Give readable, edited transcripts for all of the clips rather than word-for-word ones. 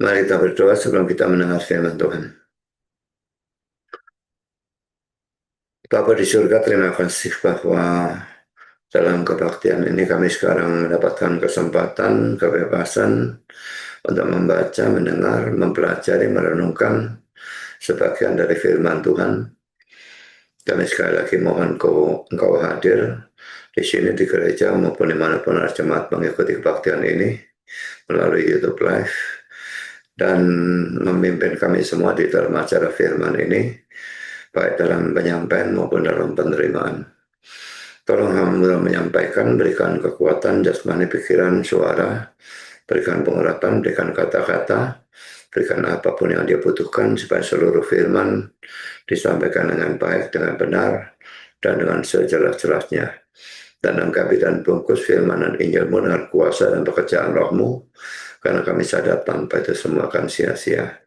Mari kita berdoa sebelum kita mendengar firman Tuhan. Bapa di surga, terima kasih bahwa dalam kebaktian ini kami sekarang mendapatkan kesempatan, kebebasan untuk membaca, mendengar, mempelajari, merenungkan sebagian dari firman Tuhan. Kami sekali lagi mohon Engkau hadir di sini di gereja maupun dimanapun ada jemaat mengikuti kebaktian ini melalui YouTube Live dan memimpin kami semua di dalam acara firman ini, baik dalam penyampaian maupun dalam penerimaan. Tolong hamba menyampaikan, berikan kekuatan jasmani, pikiran, suara, berikan pengurapan, berikan kata-kata, berikan apapun yang dia butuhkan supaya seluruh firman disampaikan dengan baik, dengan benar, dan dengan sejelas-jelasnya. Dan lengkapi dan bungkus firman dan Injilmu dengan kuasa dan pekerjaan rohmu, karena kami sadar tanpa itu semua akan sia-sia.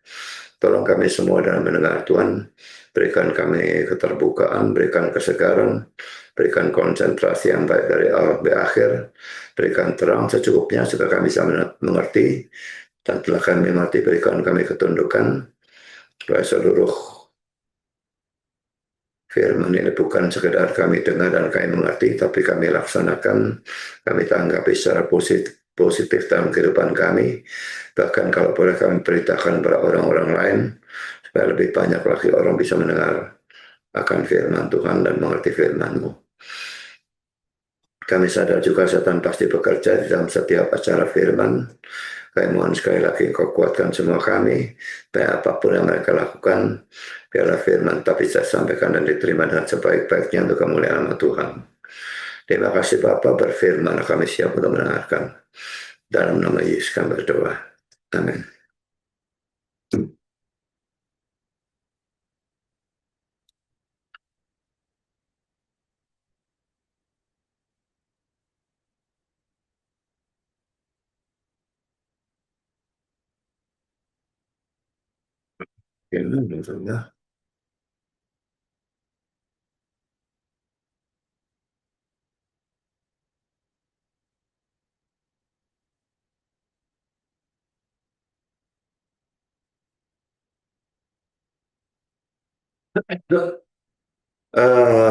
Tolong kami semua dalam mendengar Tuhan, berikan kami keterbukaan, berikan kesegaran, berikan konsentrasi yang baik dari awal sampai akhir, berikan terang secukupnya supaya kami bisa mengerti, dan telah kami mengerti berikan kami ketundukan, supaya seluruh firman ini bukan sekedar kami dengar dan kami mengerti, tapi kami laksanakan, kami tanggapi secara positif dalam kehidupan kami. Bahkan kalau boleh kami beritakan kepada orang-orang lain, supaya lebih banyak lagi orang bisa mendengar akan firman Tuhan dan mengerti firman-Mu. Kami sadar juga setan pasti bekerja di dalam setiap acara firman. Kami mohon sekali lagi Engkau kuatkan semua kami, supaya apapun yang mereka lakukan, biarlah firman tapi saya sampaikan dan diterima dengan sebaik-baiknya untuk kemuliaan nama Tuhan. Terima kasih Bapa, berfirman kami siap untuk mendengarkan. Dalam nama Yesus kami berdoa. Amin.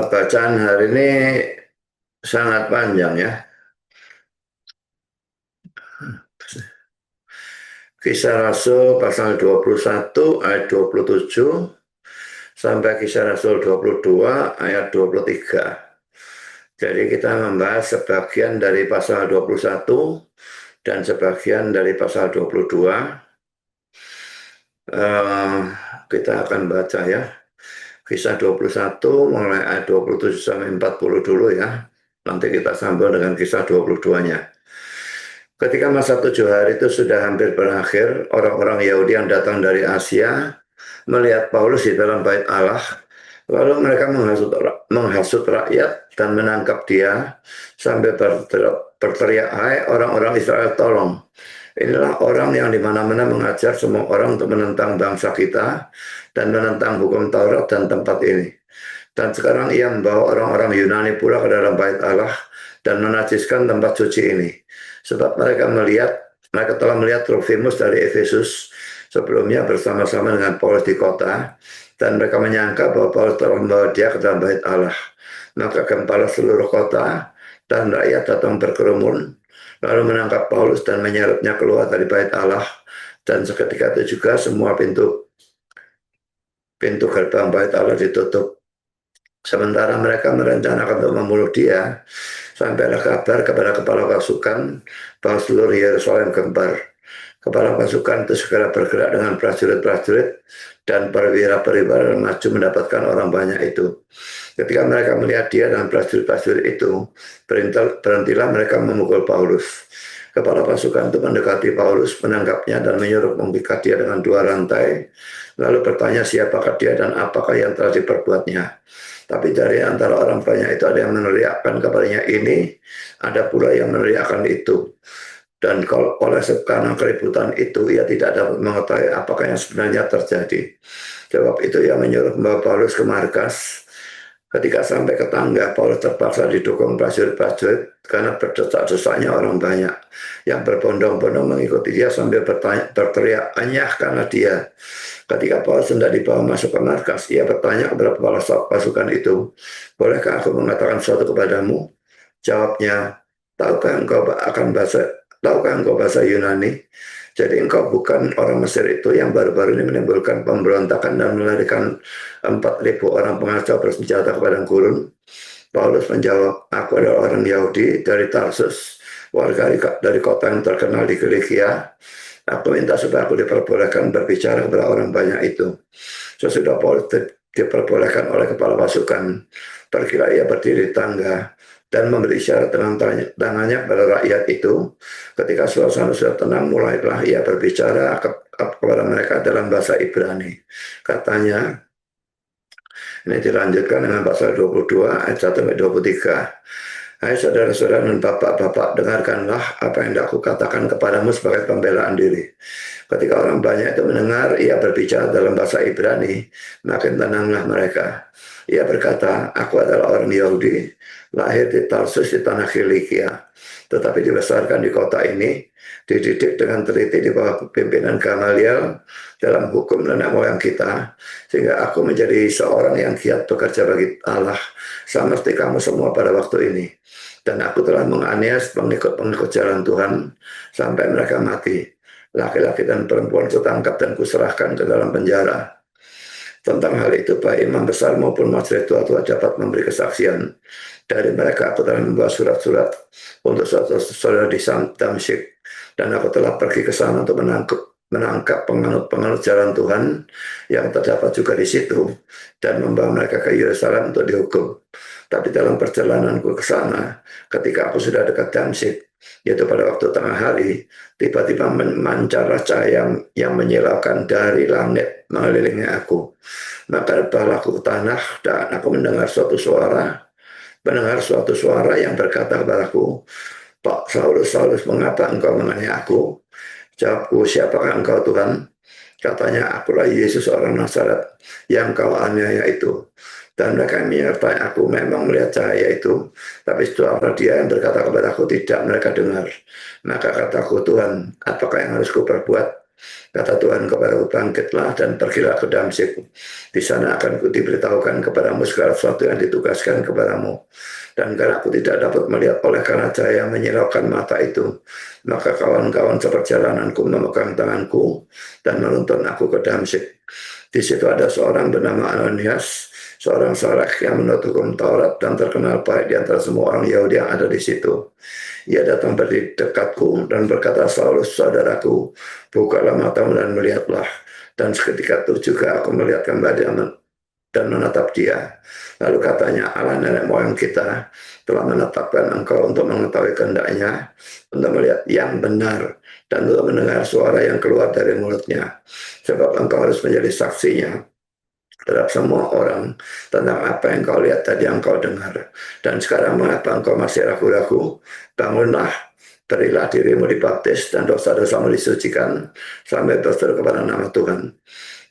Bacaan hari ini sangat panjang ya. Kisah Rasul pasal 21 ayat 27 sampai Kisah Rasul 22 ayat 23. Jadi kita membahas sebagian dari pasal 21 dan sebagian dari pasal 22. Kita akan baca ya. Kisah 21 mulai ayat 27 sampai 40 dulu ya. Nanti kita sambung dengan kisah 22-nya. Ketika masa 7 hari itu sudah hampir berakhir, orang-orang Yahudi yang datang dari Asia melihat Paulus di dalam bait Allah, lalu mereka menghasut rakyat dan menangkap dia sampai berteriak, "Hai orang-orang Israel, tolong! Inilah orang yang dimana-mana mengajar semua orang untuk menentang bangsa kita dan menentang hukum Taurat dan tempat ini. Dan sekarang ia membawa orang-orang Yunani pula ke dalam bait Allah dan menajiskan tempat suci ini. Sebab mereka telah melihat Trofimus dari Efesus sebelumnya bersama-sama dengan Paulus di kota, dan mereka menyangka bahwa Paulus telah membawa dia ke dalam bait Allah. Maka gempala seluruh kota dan rakyat datang berkerumun, lalu menangkap Paulus dan menyeretnya keluar dari bait Allah, dan seketika itu juga semua pintu gerbang bait Allah ditutup. Sementara mereka merencanakan untuk membunuh dia, sampailah kabar kepada kepala pasukan bahwa seluruh Yerusalem gempar. Kepala pasukan itu segera bergerak dengan prajurit-prajurit dan perwira-perwira dan maju mendapatkan orang banyak itu. Ketika mereka melihat dia dan prajurit-prajurit itu, berhentilah mereka memukul Paulus. Kepala pasukan itu mendekati Paulus, menangkapnya dan menyuruh mengikat dia dengan 2 rantai, lalu bertanya siapakah dia dan apakah yang telah diperbuatnya. Tapi dari antara orang banyak itu ada yang meneriakkan kabarnya ini, ada pula yang meneriakkan itu. Dan oleh karena keributan itu, ia tidak dapat mengetahui apakah yang sebenarnya terjadi. Sebab itu ia menyuruh membawa Paulus ke markas Ketika sampai ke tangga, Paulus terpaksa didukung prajurit-prajurit karena berdesak-desaknya orang banyak yang berbondong-bondong mengikuti dia sambil berteriak anyah karena dia. Ketika Paulus hendak dibawa masuk ke markas, ia bertanya kepada kepala pasukan itu, bolehkah aku mengatakan sesuatu kepadamu? Jawabnya, tahukah engkau bahasa Yunani? Jadi engkau bukan orang Mesir itu yang baru-baru ini menimbulkan pemberontakan dan melarikan 4.000 orang pengacau bersenjata ke padang gurun. Paulus menjawab, aku adalah orang Yahudi dari Tarsus, warga dari kota yang terkenal di Kilikia. Aku minta supaya aku diperbolehkan berbicara kepada orang banyak itu. Sesudah Paulus diperbolehkan oleh kepala pasukan, pergilah ia berdiri di tangga dan memberi isyarat dengan tangannya kepada rakyat itu. Ketika suasana sudah tenang, mulailah ia berbicara kepada mereka dalam bahasa Ibrani. Katanya, ini dilanjutkan dengan pasal 22 ayat 1 sampai 23. Hai saudara-saudara dan bapak-bapak, dengarkanlah apa yang aku katakan kepadamu sebagai pembelaan diri. Ketika orang banyak itu mendengar ia berbicara dalam bahasa Ibrani, makin tenanglah mereka. Ia berkata, aku adalah orang Yahudi, lahir di Tarsus di tanah Kilikia, tetapi dibesarkan di kota ini, dididik dengan teliti di bawah pimpinan Gamaliel dalam hukum nenek moyang kita, sehingga aku menjadi seorang yang giat bekerja bagi Allah, sama seperti kamu semua pada waktu ini. Dan aku telah menganiaya pengikut-pengikut jalan Tuhan sampai mereka mati. Laki-laki dan perempuan kutangkap dan kuserahkan ke dalam penjara. Tentang hal itu, baik imam besar maupun majelis tua-tua dapat memberi kesaksian. Dari mereka aku telah membawa surat-surat untuk saudara di Damsyik, dan aku telah pergi ke sana untuk menangkap penganut-penganut jalan Tuhan yang terdapat juga di situ dan membawa mereka ke Yerusalem untuk dihukum. Tapi dalam perjalananku ke sana, ketika aku sudah dekat Damsyik, yaitu pada waktu tengah hari, tiba-tiba memancarlah cahaya yang menyilaukan dari langit mengelilingi aku. Maka rebahlah aku ke tanah dan aku mendengar suatu suara yang berkata kepadaku, Pak Saulus, Saulus, mengapa engkau menganiaya aku? Jawabku, siapakah engkau Tuhan? Katanya, akulah Yesus orang Nazaret yang kau aniaya itu. Dan mereka yang menyertai aku memang melihat cahaya itu, tapi suara dia yang berkata kepadaku tidak mereka dengar. Maka kataku, Tuhan, apakah yang harus kuperbuat? Kata Tuhan kepadaku, bangkitlah dan pergilah ke Damsyik. Di sana akan diberitahukan kepadamu segala sesuatu yang ditugaskan kepadamu. Dan karena aku tidak dapat melihat oleh karena cahaya menyilaukan mata itu, maka kawan-kawan seperjalananku memegang tanganku dan menuntun aku ke Damsyik. Di situ ada seorang bernama Ananias, seorang saleh yang menurut hukum Taurat dan terkenal baik di antara semua orang Yahudi yang ada di situ. Ia datang berdiri dekatku dan berkata, Saulus, saudaraku, bukalah matamu dan melihatlah. Dan seketika itu juga aku melihat kembali dan menatap dia. Lalu katanya, Allah nenek moyang kita telah menetapkan engkau untuk mengetahui kehendaknya, untuk melihat yang benar, dan untuk mendengar suara yang keluar dari mulutnya. Sebab engkau harus menjadi saksinya terhadap semua orang tentang apa yang kau lihat tadi yang kau dengar. Dan sekarang mengapa engkau masih ragu-ragu? Bangunlah, berilah dirimu dibaptis dan dosa-dosamu disucikan sampai berseru kepada nama Tuhan.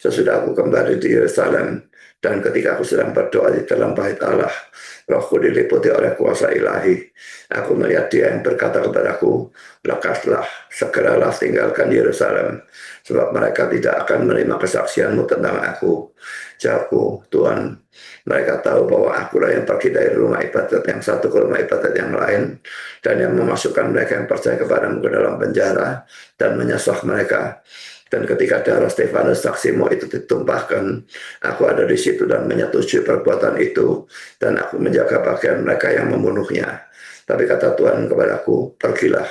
Sesudah aku kembali di Yerusalem dan ketika aku sedang berdoa di dalam bait Allah, rohku diliputi oleh kuasa ilahi. Aku melihat dia yang berkata kepadaku, lekaslah, segeralah tinggalkan Yerusalem, sebab mereka tidak akan menerima kesaksianmu tentang aku. Jawabku, Tuhan, mereka tahu bahwa akulah yang pergi dari rumah ibadat yang satu ke rumah ibadat yang lain, dan yang memasukkan mereka yang percaya kepadamu ke dalam penjara, dan menyesah mereka. Dan ketika darah Stefanus saksimu itu ditumpahkan, aku ada di situ dan menyetujui perbuatan itu, dan aku menjaga bagian mereka yang membunuhnya. Tapi kata Tuhan kepadaku, pergilah,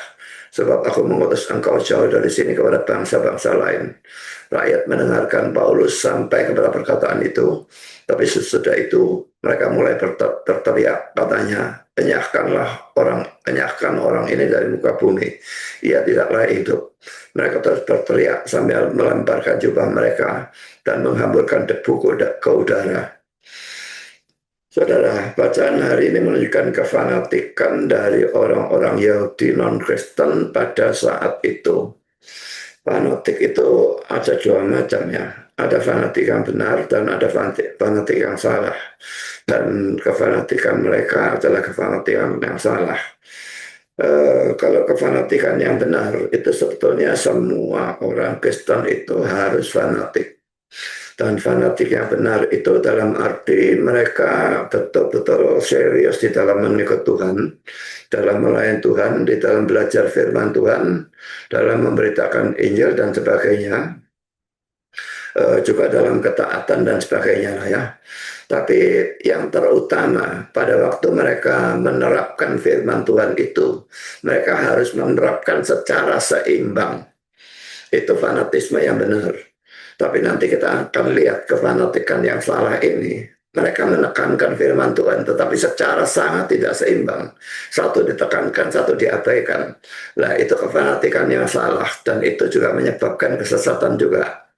sebab aku mengutus engkau jauh dari sini kepada bangsa-bangsa lain. Rakyat mendengarkan Paulus sampai kepada perkataan itu, tapi sesudah itu mereka mulai berteriak, katanya, enyahkan orang ini dari muka bumi. Ia tidak layak hidup. Mereka terus berteriak sambil melemparkan jubah mereka dan menghamburkan debu ke udara. Saudara, bacaan hari ini menunjukkan kefanatikan dari orang-orang Yahudi non-Kristen pada saat itu. Fanatik itu ada dua macam ya. ada fanatik yang benar dan ada fanatik yang salah. Dan kefanatikan mereka adalah kefanatikan yang salah. Kalau kefanatikan yang benar itu sebetulnya semua orang Kristen itu harus fanatik. Dan fanatik yang benar itu dalam arti mereka betul-betul serius di dalam mengikut Tuhan, dalam melayani Tuhan, di dalam belajar firman Tuhan, dalam memberitakan Injil dan sebagainya, juga dalam ketaatan dan sebagainya lah ya. Tapi yang terutama pada waktu mereka menerapkan firman Tuhan itu, mereka harus menerapkan secara seimbang. Itu fanatisme yang benar. Tapi nanti kita akan lihat kefanatikan yang salah ini. Mereka menekankan firman Tuhan, tetapi secara sangat tidak seimbang. Satu ditekankan, satu diabaikan. Nah, itu kefanatikan yang salah, dan itu juga menyebabkan kesesatan juga.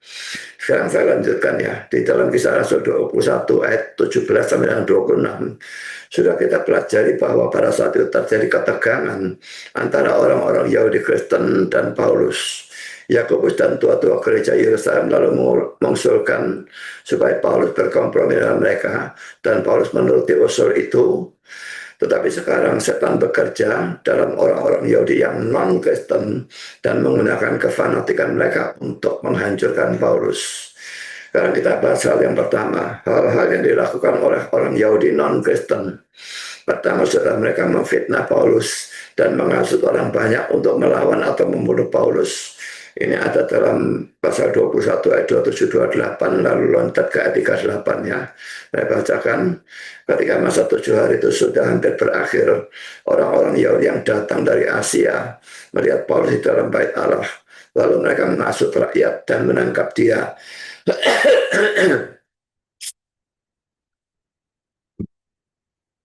Sekarang saya lanjutkan ya. Di dalam Kisah Rasul 21 ayat 17 sampai dengan 26 sudah kita pelajari bahwa pada saat itu terjadi ketegangan antara orang-orang Yahudi Kristen dan Paulus. Yakobus dan tua-tua gereja Yerusalem lalu mengusulkan supaya Paulus berkompromi dengan mereka, dan Paulus menuruti usul itu. Tetapi sekarang setan bekerja dalam orang-orang Yahudi yang non-Kristen dan menggunakan kefanatikan mereka untuk menghancurkan Paulus. Sekarang kita bahas hal yang pertama, hal-hal yang dilakukan oleh orang Yahudi non-Kristen. Pertama, saudara, mereka memfitnah Paulus dan menghasut orang banyak untuk melawan atau membunuh Paulus. Ini ada dalam pasal 21 ayat 27-28, lalu loncat ke ayat 38 ya. Saya bacakan, ketika masa 7 hari itu sudah hampir berakhir, orang-orang Yahudi yang datang dari Asia melihat Paulus di dalam bait Allah. Lalu mereka menghasut rakyat dan menangkap dia.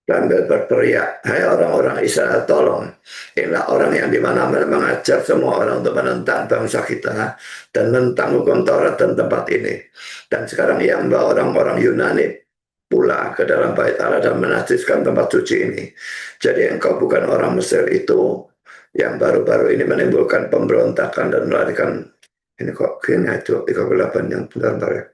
Sambil berteriak, hai orang-orang Israel, tolong. Inilah orang yang dimana mengajar semua orang untuk menentang bangsa kita dan menentang hukum Taurat dan tempat ini. Dan sekarang ia membawa orang-orang Yunani pula ke dalam bait Allah dan menajiskan tempat suci ini. Jadi engkau bukan orang Mesir itu yang baru-baru ini menimbulkan pemberontakan dan melarikan. Ini kok kayaknya itu 38 yang benar-benar ya.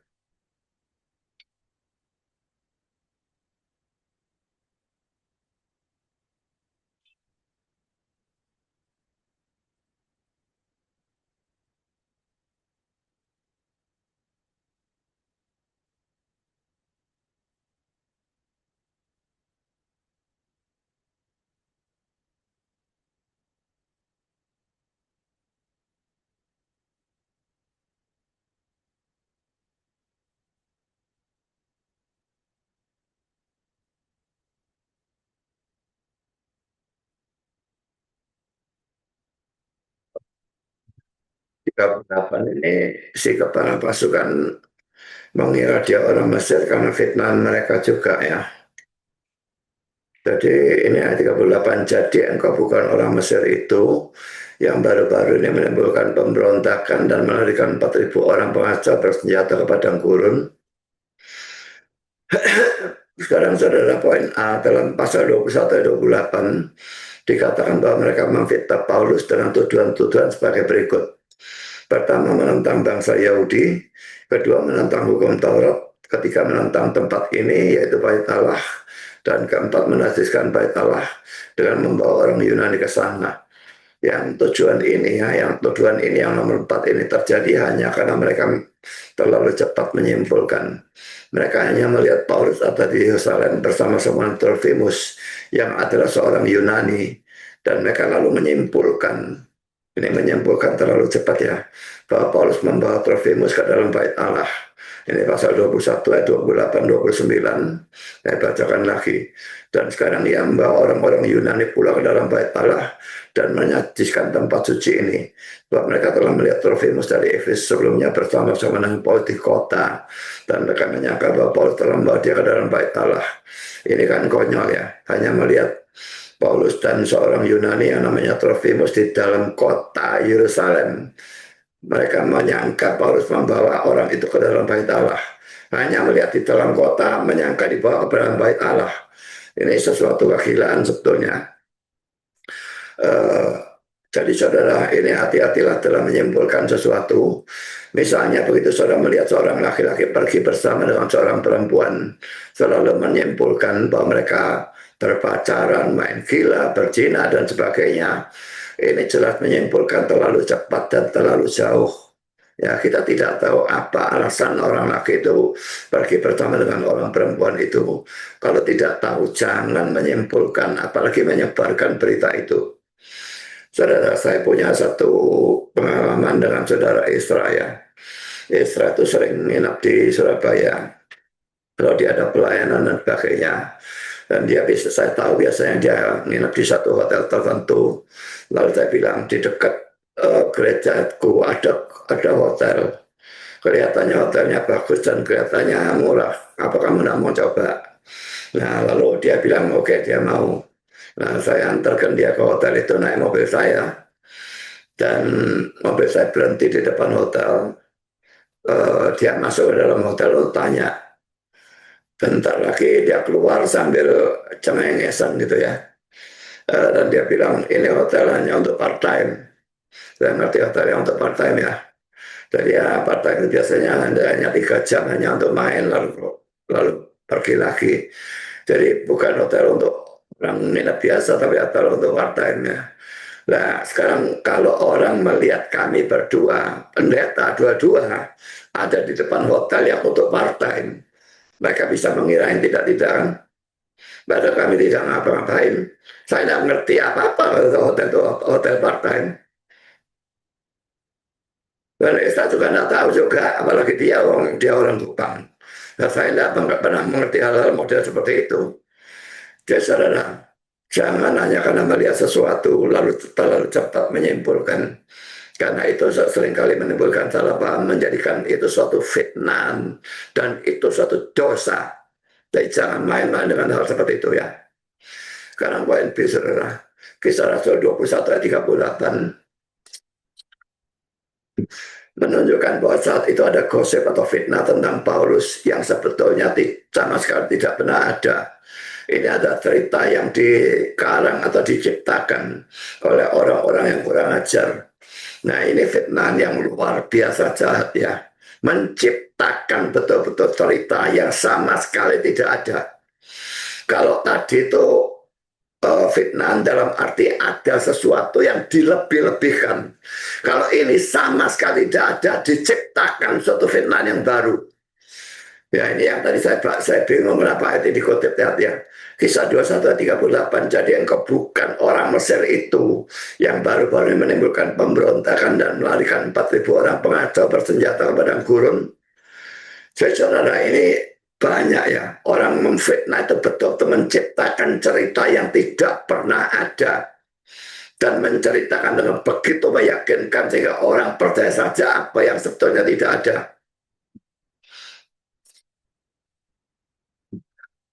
Jika pendapat ini si kepala pasukan mengira dia orang Mesir karena fitnah mereka juga ya. Jadi ini ayat 38, jadi engkau bukan orang Mesir itu yang baru-baru ini menimbulkan pemberontakan dan melarikan 4.000 orang pengacau bersenjata ke padang gurun. Sekarang saudara, poin A dalam pasal 21 ayat 28 dikatakan bahwa mereka memfitnah Paulus dengan tuduhan-tuduhan sebagai berikut. Pertama, menentang bangsa Yahudi. Kedua, menentang hukum Taurat. Ketiga, menentang tempat ini, yaitu bait Allah. Dan keempat, menajiskan bait Allah dengan membawa orang Yunani ke sana. Yang tujuan ini ya, yang tujuan ini yang nomor 4 ini terjadi hanya karena mereka terlalu cepat menyimpulkan. Mereka hanya melihat Paulus ada di Yerusalem bersama Simon Trofimus yang adalah seorang Yunani, dan mereka lalu menyimpulkan, ini menyimpulkan terlalu cepat ya, bahwa Paulus membawa Trofimus ke dalam bait Allah. Ini pasal 21 ayat 28 29. Saya bacakan lagi. Dan sekarang ia membawa orang-orang Yunani pula ke dalam bait Allah dan menyajiskan tempat suci ini. Sebab mereka telah melihat Trofimus dari Efesus sebelumnya bersama-sama dengan Paulus di kota, dan mereka menyangka bahwa Paulus telah membawa dia ke dalam bait Allah. Ini kan konyol ya, hanya melihat Paulus dan seorang Yunani yang namanya Trofimus di dalam kota Yerusalem. Mereka menyangka Paulus membawa orang itu ke dalam bait Allah. Hanya melihat di dalam kota, menyangka dibawa ke dalam bait Allah. Ini sesuatu kegilaan sebetulnya. Jadi saudara, ini hati-hatilah dalam menyimpulkan sesuatu. Misalnya begitu saudara melihat seorang laki-laki pergi bersama dengan seorang perempuan, selalu menyimpulkan bahwa mereka berpacaran, main gila, berzina, dan sebagainya. Ini jelas menyimpulkan terlalu cepat dan terlalu jauh. Ya, kita tidak tahu apa alasan orang laki itu pergi bersama dengan orang perempuan itu. Kalau tidak tahu, jangan menyimpulkan, apalagi menyebarkan berita itu. Saudara, saya punya satu pengalaman dengan saudara Isra ya. Isra itu sering nginap di Surabaya. Kalau dia ada pelayanan dan sebagainya. Dan dia bisa, saya tahu biasanya dia nginap di satu hotel tertentu. Lalu saya bilang di dekat gerejaku ada hotel. Kelihatannya hotelnya bagus dan kelihatannya murah. Apa kamu tidak mau coba? Nah, lalu dia bilang oke, dia mau. Nah, saya antarkan dia ke hotel itu naik mobil saya. Dan mobil saya berhenti di depan hotel. Dia masuk ke dalam hotel, lalu tanya. Bentar lagi dia keluar sambil cengengesan gitu ya. Dan dia bilang, ini hotel hanya untuk part-time. Saya ngerti hotelnya untuk part-time ya. Jadi ya part-time itu biasanya hanya 3 jam, hanya untuk main, lalu pergi lagi. Jadi bukan hotel untuk orang minat biasa, tapi hotel untuk part-time ya. Nah, sekarang kalau orang melihat kami berdua, pendeta dua-dua, ada di depan hotel yang untuk part-time, mereka bisa mengira yang tidak-tidak kan. Padahal kami tidak ngapa-ngapain. Saya tidak mengerti apa-apa hotel itu hotel part-time. Dan Esta juga tidak tahu juga, apalagi dia orang tukang. Nah, saya tidak pernah mengerti hal-hal model seperti itu. Jadi saudara, jangan hanya karena melihat sesuatu lalu terlalu cepat menyimpulkan. Karena itu seringkali menimbulkan salah paham, menjadikan itu suatu fitnah dan itu suatu dosa. Jadi jangan main-main dengan hal seperti itu ya. Sekarang poin B saudara, Kisah Rasul 21 ayat 38 menunjukkan bahwa saat itu ada gosip atau fitnah tentang Paulus yang sebetulnya sama sekali tidak pernah ada. Ini ada cerita yang dikarang atau diciptakan oleh orang-orang yang kurang ajar. Nah, ini fitnah yang luar biasa jahat ya. Menciptakan betul-betul cerita yang sama sekali tidak ada. Kalau tadi itu fitnah dalam arti ada sesuatu yang dilebih-lebihkan. Kalau ini sama sekali tidak ada, diciptakan suatu fitnah yang baru. Ya, ini yang tadi saya bingung kenapa itu dikutip ya. Kisah 21 ayat 38. Jadi engkau bukan orang Mesir itu yang baru-baru menimbulkan pemberontakan dan melarikan 4.000 orang pengacau bersenjata ke padang gurun. Jadi saudara, ini banyak ya orang memfitnah itu betul-betul menciptakan cerita yang tidak pernah ada dan menceritakan dengan begitu meyakinkan sehingga orang percaya saja apa yang sebetulnya tidak ada.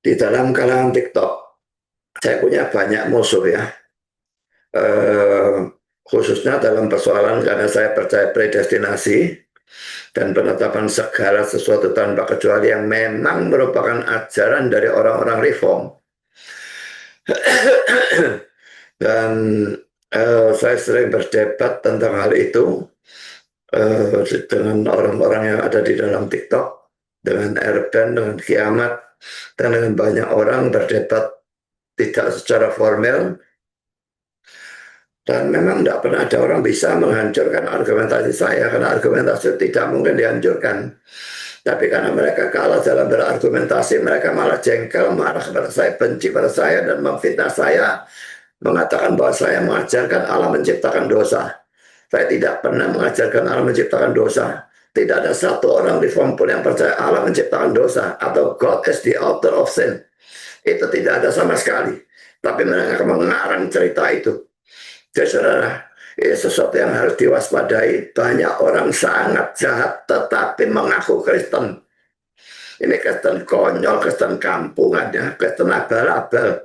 Di dalam kalangan TikTok saya punya banyak musuh ya, eh, khususnya dalam persoalan karena saya percaya predestinasi dan penetapan segala sesuatu tanpa kecuali yang memang merupakan ajaran dari orang-orang reform. Dan saya sering berdebat tentang hal itu dengan orang-orang yang ada di dalam TikTok, dengan Erben, dengan Kiamat, dan dengan banyak orang berdebat tidak secara formal. Dan memang tidak pernah ada orang bisa menghancurkan argumentasi saya, karena argumentasi tidak mungkin dihancurkan. Tapi karena mereka kalah dalam berargumentasi, mereka malah jengkel, marah kepada saya, benci pada saya, dan memfitnah saya, mengatakan bahwa saya mengajarkan Allah menciptakan dosa. Saya tidak pernah mengajarkan Allah menciptakan dosa. Tidak ada satu orang di pun yang percaya Allah menciptakan dosa, atau God is the author of sin. Itu tidak ada sama sekali. Tapi mereka mengarang cerita itu. Jadi saudara, ini sesuatu yang harus diwaspadai. Banyak orang sangat jahat tetapi mengaku Kristen. Ini Kristen konyol, Kristen kampungan, ya, Kristen abal-abal.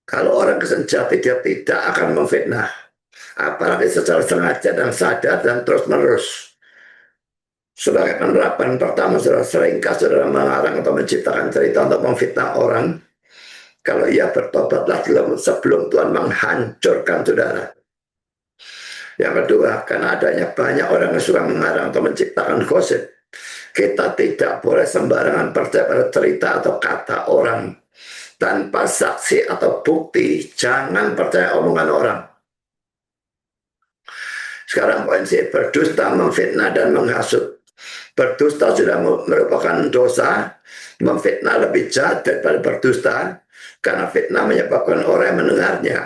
Kalau orang Kristen jati, dia tidak akan memfitnah. Apalagi secara sengaja dan sadar dan terus-menerus. Sebagai penerapan pertama, saudara, seringkah saudara mengarang atau menciptakan cerita untuk memfitnah orang. Kalau ia bertobatlah sebelum Tuhan menghancurkan saudara. Yang kedua, karena adanya banyak orang yang suka mengarang atau menciptakan gosip, kita tidak boleh sembarangan percaya pada cerita atau kata orang tanpa saksi atau bukti. Jangan percaya omongan orang. Sekarang poin C, berdusta, memfitnah, dan menghasut. Berdusta sudah merupakan dosa, memfitnah lebih jahat daripada berdusta, karena fitnah menyebabkan orang yang mendengarnya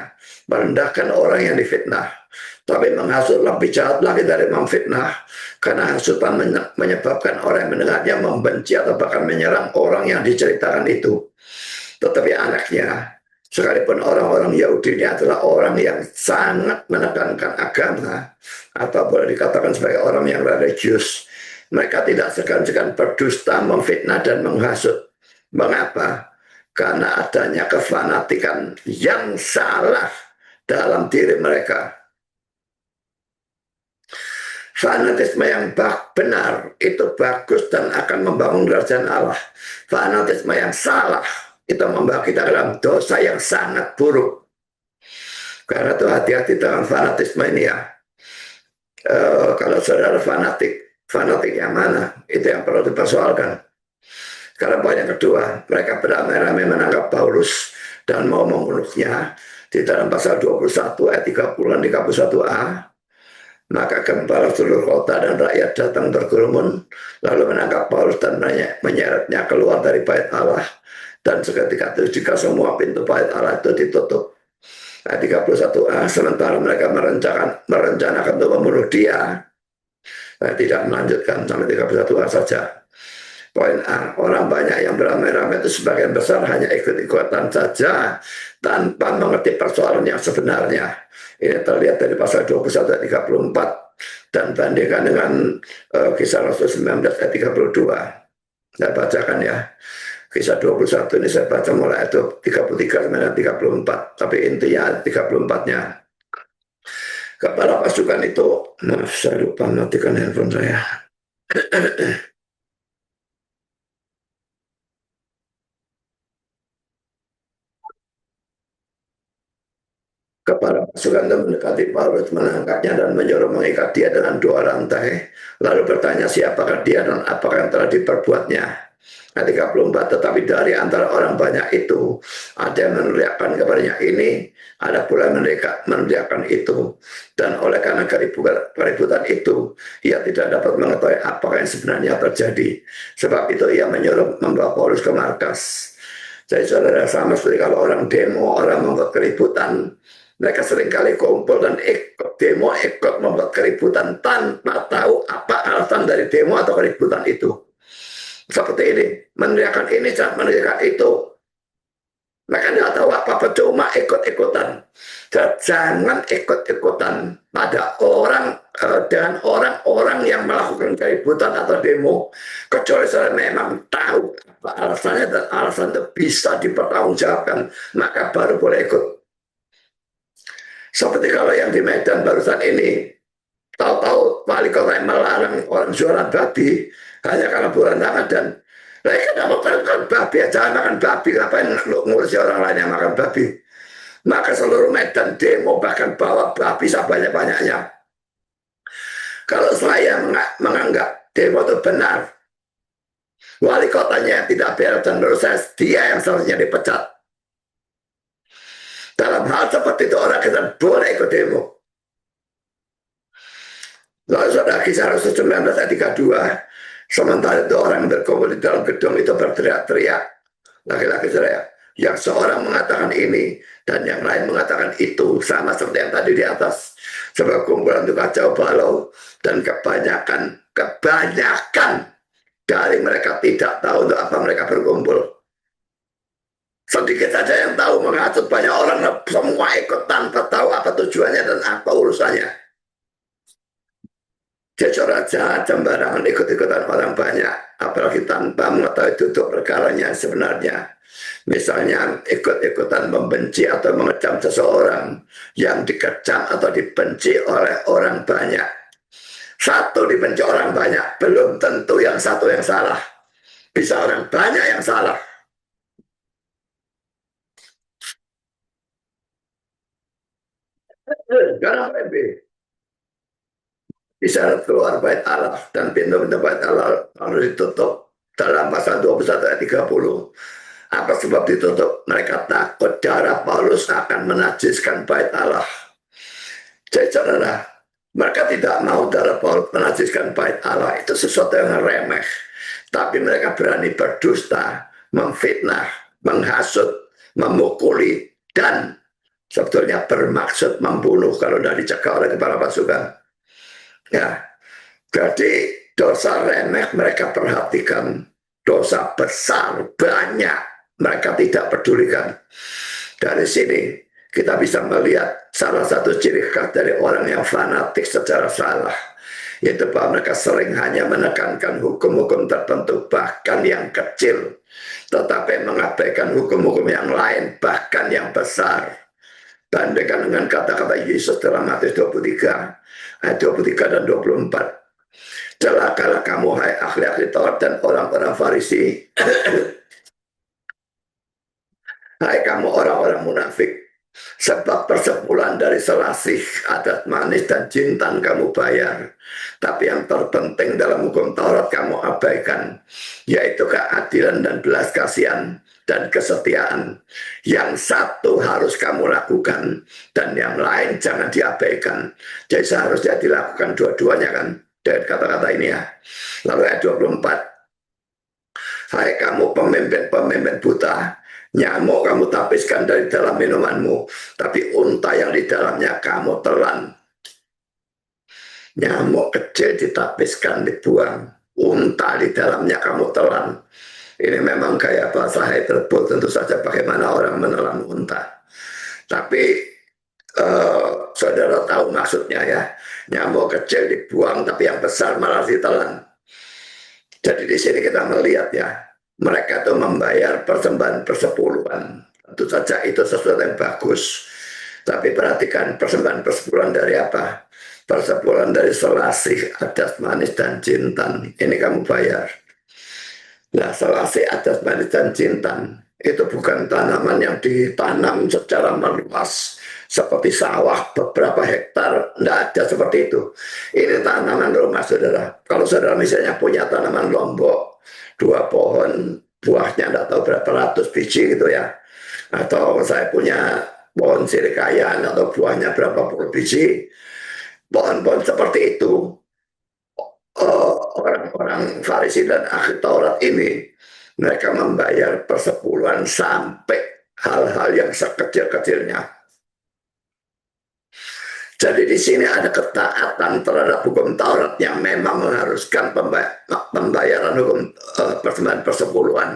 merendahkan orang yang difitnah. Tapi menghasut lebih jahat lagi dari memfitnah, karena hasutan menyebabkan orang yang mendengarnya membenci atau bahkan menyerang orang yang diceritakan itu. Tetapi anaknya, sekalipun orang-orang Yahudi ini adalah orang yang sangat menekankan agama, atau boleh dikatakan sebagai orang yang religius, mereka tidak segan-segan berdusta, memfitnah, dan menghasut. Mengapa? Karena adanya kefanatikan yang salah dalam diri mereka. Fanatisme yang benar itu bagus dan akan membangun kerajaan Allah. Fanatisme yang salah itu membawa kita dalam dosa yang sangat buruk. Karena itu hati-hati dengan fanatisme ini ya. Kalau saudara fanatik yang mana? Itu yang perlu dipersoalkan. Karena poin yang kedua, mereka beramai-ramai menangkap Paulus dan mau membunuhnya. Di dalam pasal 21 ayat 30 dan 31a, maka gembala seluruh kota dan rakyat datang berkerumun, lalu menangkap Paulus dan menyeretnya keluar dari bait Allah. Dan seketika itu jika semua pintu bait Allah itu ditutup. Ayat 31a, sementara mereka merencanakan untuk membunuh dia. Saya tidak melanjutkan sampai 31a saja. Poin A, orang banyak yang beramai-ramai itu sebagian besar hanya ikut-ikutan saja tanpa mengerti persoalan yang sebenarnya. Ini terlihat dari pasal 21 ayat 34 dan bandingkan dengan kisah Rasul 19 ayat 32. Saya bacakan ya. Kisah 21 ini saya baca mulai ayat 33 sampai 34, tapi intinya ayat 34-nya. Kepala pasukan itu, maaf saya lupa matikan handphone saya. Kepala pasukan itu mendekati Paulus, mengangkatnya dan menyuruh mengikat dia dengan 2 rantai. Lalu bertanya siapakah dia dan apakah yang telah diperbuatnya. Ayat 34, tetapi dari antara orang banyak itu ada yang meneriakkan kepadanya ini, ada pula yang meneriakkan itu. Dan oleh karena keributan itu, ia tidak dapat mengetahui apa yang sebenarnya terjadi. Sebab itu ia menyuruh membawa Paulus ke markas. Jadi saudara, sama seperti kalau orang demo, orang membuat keributan, mereka seringkali kumpul dan ikut demo, ikut membuat keributan tanpa tahu apa alasan dari demo atau keributan itu. Seperti ini, meneriakan ini, meneriakan itu. Mereka tidak tahu apa, cuma ikut-ikutan. Jangan ikut-ikutan pada orang dengan orang-orang yang melakukan keributan atau demo, kecuali saya memang tahu apa alasannya dan alasan itu bisa dipertanggungjawabkan, maka baru boleh ikut. Seperti kalau yang di Medan barusan ini, tahu-tahu wali kota yang melarang orang jualan babi hanya karena bulan Ramadan. Mereka tidak mau makan babi, jangan makan babi, ngapain ngurusi orang lain yang makan babi. Maka seluruh Medan demo, bahkan bawa babi sebanyak-banyaknya. Kalau saya menganggap demo itu benar, wali kotanya yang tidak beres dan menurut saya dia yang seharusnya dipecat. Dalam hal seperti itu orang kita boleh ikut demo. Lalu saudara kisah Rasul 19 ayat 32, sementara itu orang yang berkumpul di dalam gedung itu berteriak-teriak, laki-laki teriak, yang seorang mengatakan ini dan yang lain mengatakan itu, sama seperti yang tadi di atas. Sebab kumpulan itu kacau balau dan kebanyakan dari mereka tidak tahu untuk apa mereka berkumpul. Sedikit saja yang tahu menghasut banyak orang, semua ikut tanpa tahu apa tujuannya dan apa urusannya. Jujur aja, sembarangan ikut-ikutan orang banyak, apalagi tanpa mengetahui duduk perkaranya sebenarnya. Misalnya ikut-ikutan membenci atau mengecam seseorang yang dikecam atau dibenci oleh orang banyak. Satu dibenci orang banyak, belum tentu yang satu yang salah. Bisa orang banyak yang salah. Karena PB di syarat keluar bait Allah dan pintu-pintu bait Allah harus ditutup dalam pasal 21 ayat 30. Apa sebab ditutup? Mereka takut darah Paulus akan menajiskan bait Allah. Jadi saudara, mereka tidak mau darah Paulus menajiskan bait Allah. Itu sesuatu yang remeh. Tapi mereka berani berdusta, memfitnah, menghasut, memukuli, dan sebetulnya bermaksud membunuh kalau tidak dicegah oleh kepala pasukan. Ya, jadi dosa remeh mereka perhatikan, dosa besar banyak mereka tidak pedulikan. Dari sini kita bisa melihat salah satu ciri khas dari orang yang fanatik secara salah, yaitu bahwa mereka sering hanya menekankan hukum-hukum tertentu bahkan yang kecil, tetapi mengabaikan hukum-hukum yang lain bahkan yang besar. Bandingkan dengan kata-kata Yesus dalam Matius 23 ayat 23 dan 24. Celakalah kamu hai ahli-ahli Taurat dan orang-orang Farisi, hai kamu orang-orang munafik, sebab persepuluhan dari selasih, adat manis, dan jintan kamu bayar. Tapi yang terpenting dalam hukum Taurat kamu abaikan, yaitu keadilan dan belas kasihan dan kesetiaan. Yang satu harus kamu lakukan, dan yang lain jangan diabaikan. Jadi seharusnya dilakukan dua-duanya kan, dari kata-kata ini ya. Lalu ayat 24, hai kamu pemimpin-pemimpin buta, nyamuk kamu tapiskan dari dalam minumanmu, tapi unta yang di dalamnya kamu telan. Nyamuk kecil ditapiskan, dibuang, unta di dalamnya kamu telan. Ini memang kayak bahasa Hyperbole, tentu saja bagaimana orang menelan unta. Tapi saudara tahu maksudnya ya, nyamuk kecil dibuang tapi yang besar malah ditelan. Jadi di sini kita melihat ya, mereka itu membayar persembahan persepuluhan. Tentu saja itu sesuatu yang bagus. Tapi perhatikan persembahan persepuluhan dari apa? Persepuluhan dari selasih, adas manis, dan jintan. Ini kamu bayar. Nah, selasih, adas manis, dan jintan itu bukan tanaman yang ditanam secara meluas seperti sawah beberapa hektar, tidak ada seperti itu. Ini tanaman rumah saudara. Kalau saudara misalnya punya tanaman lombok, 2 pohon, buahnya tidak tahu berapa ratus biji gitu ya, atau saya punya pohon sirikayan atau buahnya berapa puluh biji, pohon-pohon seperti itu, orang-orang Farisi dan ahli Taurat ini, mereka membayar persepuluhan sampai hal-hal yang sekecil-kecilnya. Jadi di sini ada ketaatan terhadap hukum Taurat yang memang mengharuskan pembayaran hukum persembahan persepuluhan.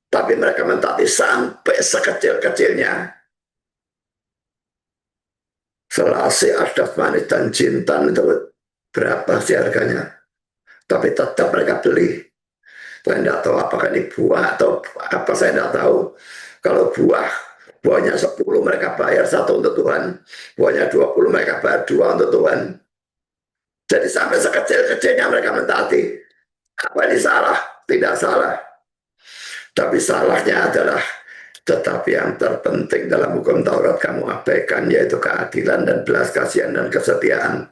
Tapi mereka mentaati sampai sekecil-kecilnya. Selasih, adas manis, dan jintan itu berapa sih harganya? Tapi tetap mereka beli. Saya tidak tahu apakah ini buah atau apa, saya tidak tahu. Kalau buahnya 10 mereka bayar 1 untuk Tuhan, buahnya 20 mereka bayar 2 untuk Tuhan. Jadi sampai sekecil-kecilnya mereka mentaati. Apa ini salah? Tidak salah. Tapi salahnya adalah tetapi yang terpenting dalam hukum Taurat kamu abaikan, yaitu keadilan dan belas kasihan dan kesetiaan.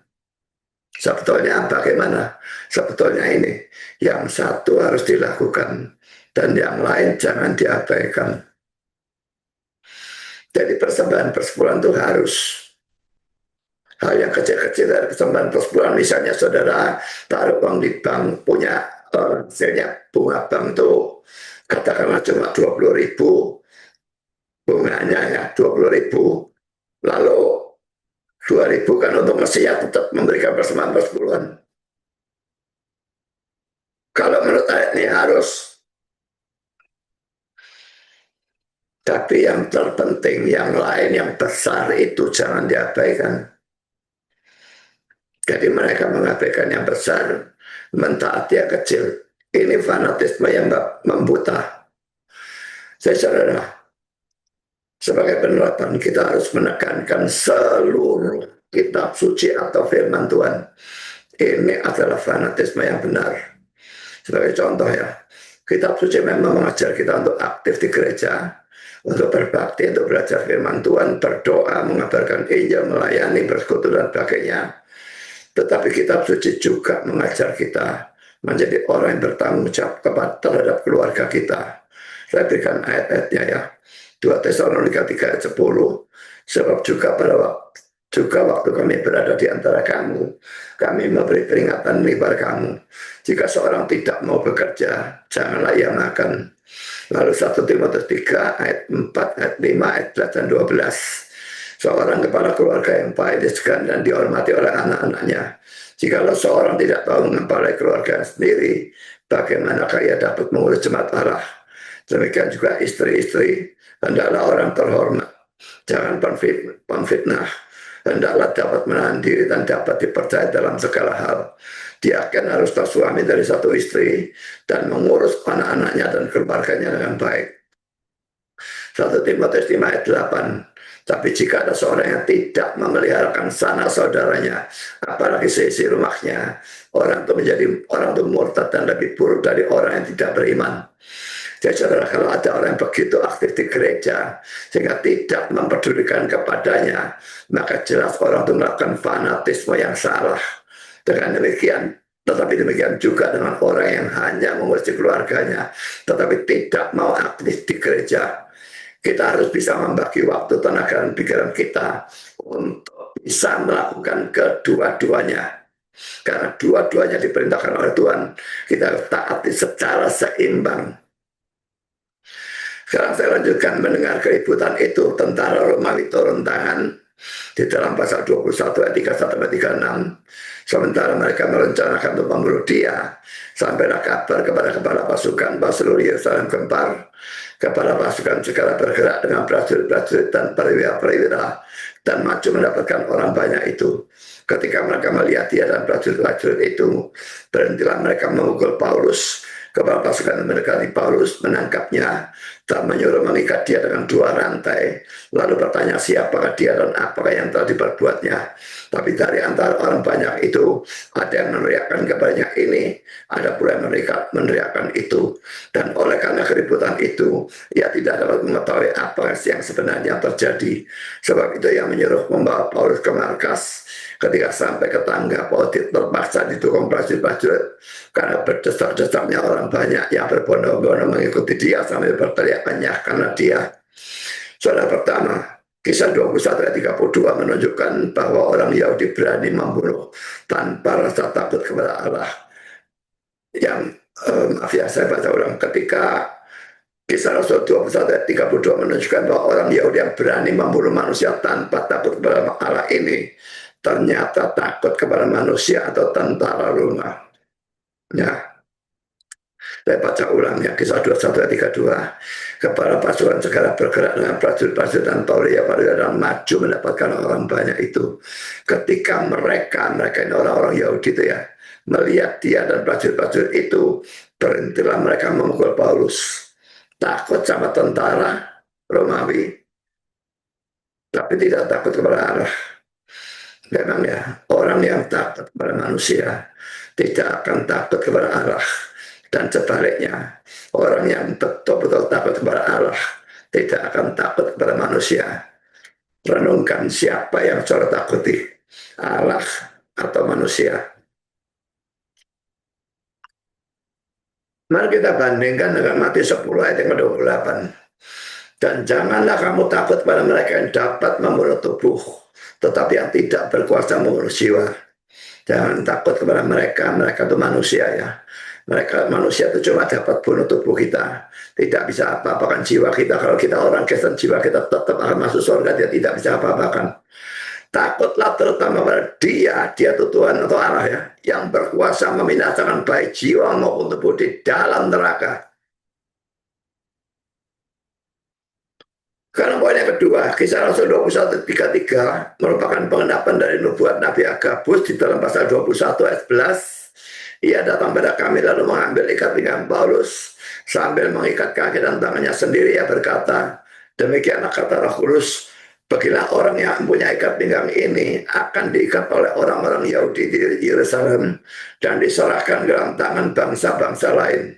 Sebetulnya bagaimana? Sebetulnya ini yang satu harus dilakukan dan yang lain jangan diabaikan. Jadi persembahan persepuluhan itu harus. Hal yang kecil-kecil dari persembahan persepuluhan, misalnya saudara taruh uang di bank, punya hasilnya bunga bank itu katakanlah cuma 20.000 bunganya ya, 20.000, lalu 2.000 kan untuk mestinya tetap memberikan persembahan persepuluhan. Kalau menurut ayat ini harus. Tapi yang terpenting, yang lain, yang besar itu jangan diabaikan. Jadi mereka mengabaikan yang besar, mentaati yang kecil. Ini fanatisme yang membuta. Saya saudara, sebagai penerapan kita harus menekankan seluruh kitab suci atau firman Tuhan. Ini adalah fanatisme yang benar. Sebagai contoh ya, kitab suci memang mengajar kita untuk aktif di gereja, untuk berbakti, untuk belajar firman Tuhan, berdoa, mengabarkan Injil, melayani, bersekutu dan sebagainya. Tetapi kitab suci juga mengajar kita menjadi orang yang bertanggung jawab terhadap keluarga kita. Saya berikan ayat-ayatnya ya. 2 Tesalonika 3 ayat 10. Sebab juga pada waktu kami berada di antara kamu, kami memberi peringatan ini pada kamu. Jika seorang tidak mau bekerja, janganlah ia makan. Lalu 1 Timotius 3 ayat 4, ayat 5, ayat 11 dan 12. Seorang kepala keluarga yang baik, disegani dan dihormati oleh anak-anaknya. Jikalau seorang tidak tahu mengepalai keluarga sendiri, bagaimanakah ia dapat mengurus jemaat Allah? Demikian juga istri-istri, hendaklah orang terhormat, jangan pemfitnah, hendaklah dapat menahan diri dan dapat dipercaya dalam segala hal. Dia akan harus bersuami dari satu istri dan mengurus anak-anaknya dan keluarganya dengan baik. 1 Timotius 5 ayat 8. Tapi jika ada seorang yang tidak memeliharakan sanak saudaranya, apalagi seisi rumahnya, orang itu murtad dan lebih buruk dari orang yang tidak beriman. Jadi saudara, kalau ada orang yang begitu aktif di gereja sehingga tidak mempedulikan kepadanya, maka jelas orang itu melakukan fanatisme yang salah. Dengan demikian, tetapi demikian juga dengan orang yang hanya mengurusi keluarganya, tetapi tidak mau aktif di gereja. Kita harus bisa membagi waktu, tenaga, dan pikiran kita untuk bisa melakukan kedua-duanya. Karena dua-duanya diperintahkan oleh Tuhan, kita harus taati secara seimbang. Sekarang saya lanjutkan. Mendengar keributan itu, tentara Romawi turun tangan di dalam pasal 21 ayat 31-36. Sementara mereka merencanakan untuk membunuh dia, sampailah kabar kepada kepala pasukan bahwa seluruh Yerusalem gempar. Kepala pasukan segera bergerak dengan prajurit-prajurit dan perwira-perwira dan maju mendapatkan orang banyak itu. Ketika mereka melihat dia dan prajurit-prajurit itu, berhentilah mereka memukul Paulus. Kepala pasukan mendekati Paulus, menangkapnya, dan menyuruh mengikat dia dengan 2 rantai. Lalu bertanya siapakah dia dan apakah yang telah diperbuatnya. Tapi dari antara orang banyak itu, ada yang meneriakkan kepadanya ini, ada pula yang meneriakkan itu. Dan oleh karena keributan itu, ia tidak dapat mengetahui apa yang sebenarnya terjadi. Sebab itu ia menyuruh membawa Paulus ke markas. Ketika sampai ke tangga, Paulus terpaksa didukung prajurit-prajurit karena berdesak-desaknya orang banyak yang berbondong-bondong mengikuti dia sambil berteriak kenyah karena dia. Saudara, pertama, Kisah 21 ayat 32 menunjukkan bahwa orang Yahudi berani membunuh tanpa rasa takut kepada Allah. Yang maaf ya, saya baca ulang. Ketika Kisah Rasul 21 ayat 32 menunjukkan bahwa orang Yahudi yang berani membunuh manusia tanpa takut kepada Allah ini ternyata takut kepada manusia atau tentara Roma. Ya, saya baca ulang ya, Kisah 21 ayat 32. Kepala pasukan segera bergerak dengan prajurit-prajurit dan perwira-perwira dan maju mendapatkan orang banyak itu. Ketika mereka ini orang-orang Yahudi itu ya, melihat dia dan prajurit-prajurit itu, berhentilah mereka memukul Paulus. Takut sama tentara Romawi, tapi tidak takut kepada Allah. Memang ya, orang yang takut kepada manusia tidak akan takut kepada Allah. Dan sebaliknya, orang yang betul-betul takut kepada Allah tidak akan takut kepada manusia. Renungkan siapa yang saudara takuti, Allah atau manusia. Mari kita bandingkan dengan Matius 10 ayat yang ke-28. Dan janganlah kamu takut pada mereka yang dapat membunuh tubuh, tetapi yang tidak berkuasa membunuh jiwa. Jangan takut kepada mereka itu manusia ya. Mereka manusia itu cuma dapat bunuh tubuh kita, tidak bisa apa-apakan jiwa kita. Kalau kita orang Kristen, jiwa kita tetap akan masuk surga, dia tidak bisa apa-apakan. Takutlah terutama pada dia itu Tuhan atau Allah ya, yang berkuasa membinasakan baik jiwa maupun tubuh di dalam neraka. Karena poin yang kedua, Kisah Rasul 21:33 merupakan pengendapan dari nubuat Nabi Agabus di dalam pasal 21 ayat 11. Ia datang pada kami lalu mengambil ikat pinggang Paulus sambil mengikat kaki dan tangannya sendiri. Ia berkata, demikianlah kata Roh Kudus, bagilah orang yang mempunyai ikat pinggang ini akan diikat oleh orang-orang Yahudi di Yerusalem dan diserahkan ke dalam tangan bangsa-bangsa lain.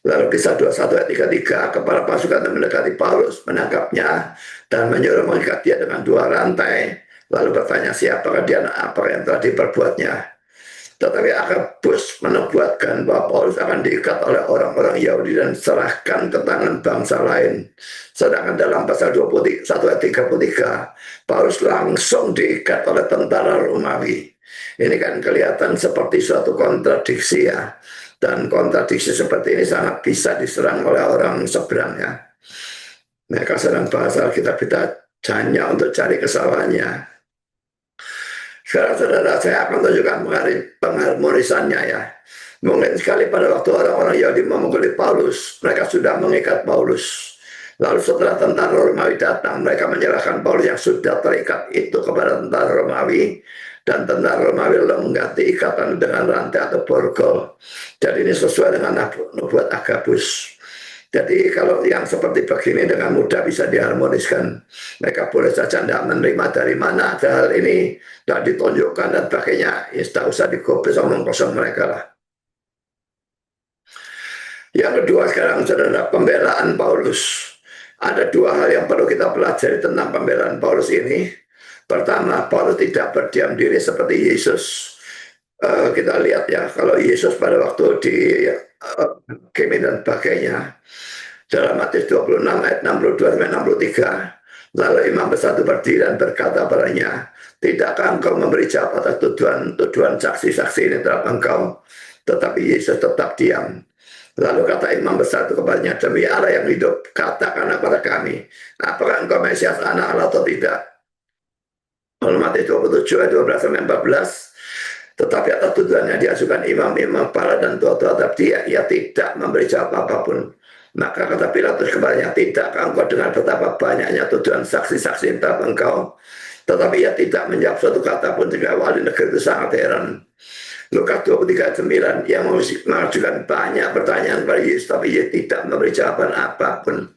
Lalu kisah 21 ayat 33, kepala pasukan mendekati Paulus, menangkapnya, dan menyuruh mengikat dia dengan 2 rantai. Lalu bertanya siapakah dia, apa yang telah diperbuatnya. Tetapi Agabus menubuatkan bahwa Paulus akan diikat oleh orang-orang Yahudi dan diserahkan ke tangan bangsa lain. Sedangkan dalam pasal 21 ayat 33, Paulus langsung diikat oleh tentara Romawi. Ini kan kelihatan seperti suatu kontradiksi ya. Dan kontradiksi seperti ini sangat bisa diserang oleh orang seberang ya. Mereka sedang bahasa kita hanya untuk cari kesalahannya. Sekarang saudara, saya akan tunjukkan pengharmonisannya ya. Mungkin sekali pada waktu orang-orang Yahudi memukuli Paulus, mereka sudah mengikat Paulus. Lalu setelah tentara Romawi datang, mereka menyerahkan Paulus yang sudah terikat itu kepada tentara Romawi. Dan tentara Romawi lalu mengganti ikatan dengan rantai atau borgol. Jadi ini sesuai dengan nubuat Agabus. Jadi kalau yang seperti begini dengan mudah bisa diharmoniskan. Mereka boleh saja tidak menerima dari mana hal ini, tidak ditunjukkan dan sebagainya. Ya tidak usah digobes omong kosong mereka lah. Yang kedua sekarang saudara, pembelaan Paulus. Ada 2 hal yang perlu kita pelajari tentang pembelaan Paulus ini. Pertama, Paulus tidak berdiam diri seperti Yesus. Kita lihat ya, kalau Yesus pada waktu di Kemi dan sebagainya, dalam Matius 26 ayat 62 sampai 63, lalu imam besar itu berdiri dan berkata padanya, tidakkah engkau memberi jawab atas tuduhan saksi-saksi ini terhadap engkau? Tetapi Yesus tetap diam. Lalu kata imam besar itu kepadanya, demi Allah yang hidup, katakanlah kepada kami, apakah engkau Mesias anak Allah atau tidak? Lalu Matius 27 ayat 12 sampai 14, tetapi atas tuduhannya diajukan imam-imam kepala dan tua-tua ia tidak memberi jawab apapun. Maka kata Pilatus kepadanya, tidakkah engkau dengar betapa banyaknya tuduhan saksi-saksi terhadap engkau? Tetapi ia tidak menjawab suatu kata pun, sehingga wali negeri itu sangat heran. Lukas 23 ayat 9, yang mengajukan banyak pertanyaan kepada Yesus, tapi ia tidak memberi jawaban apapun.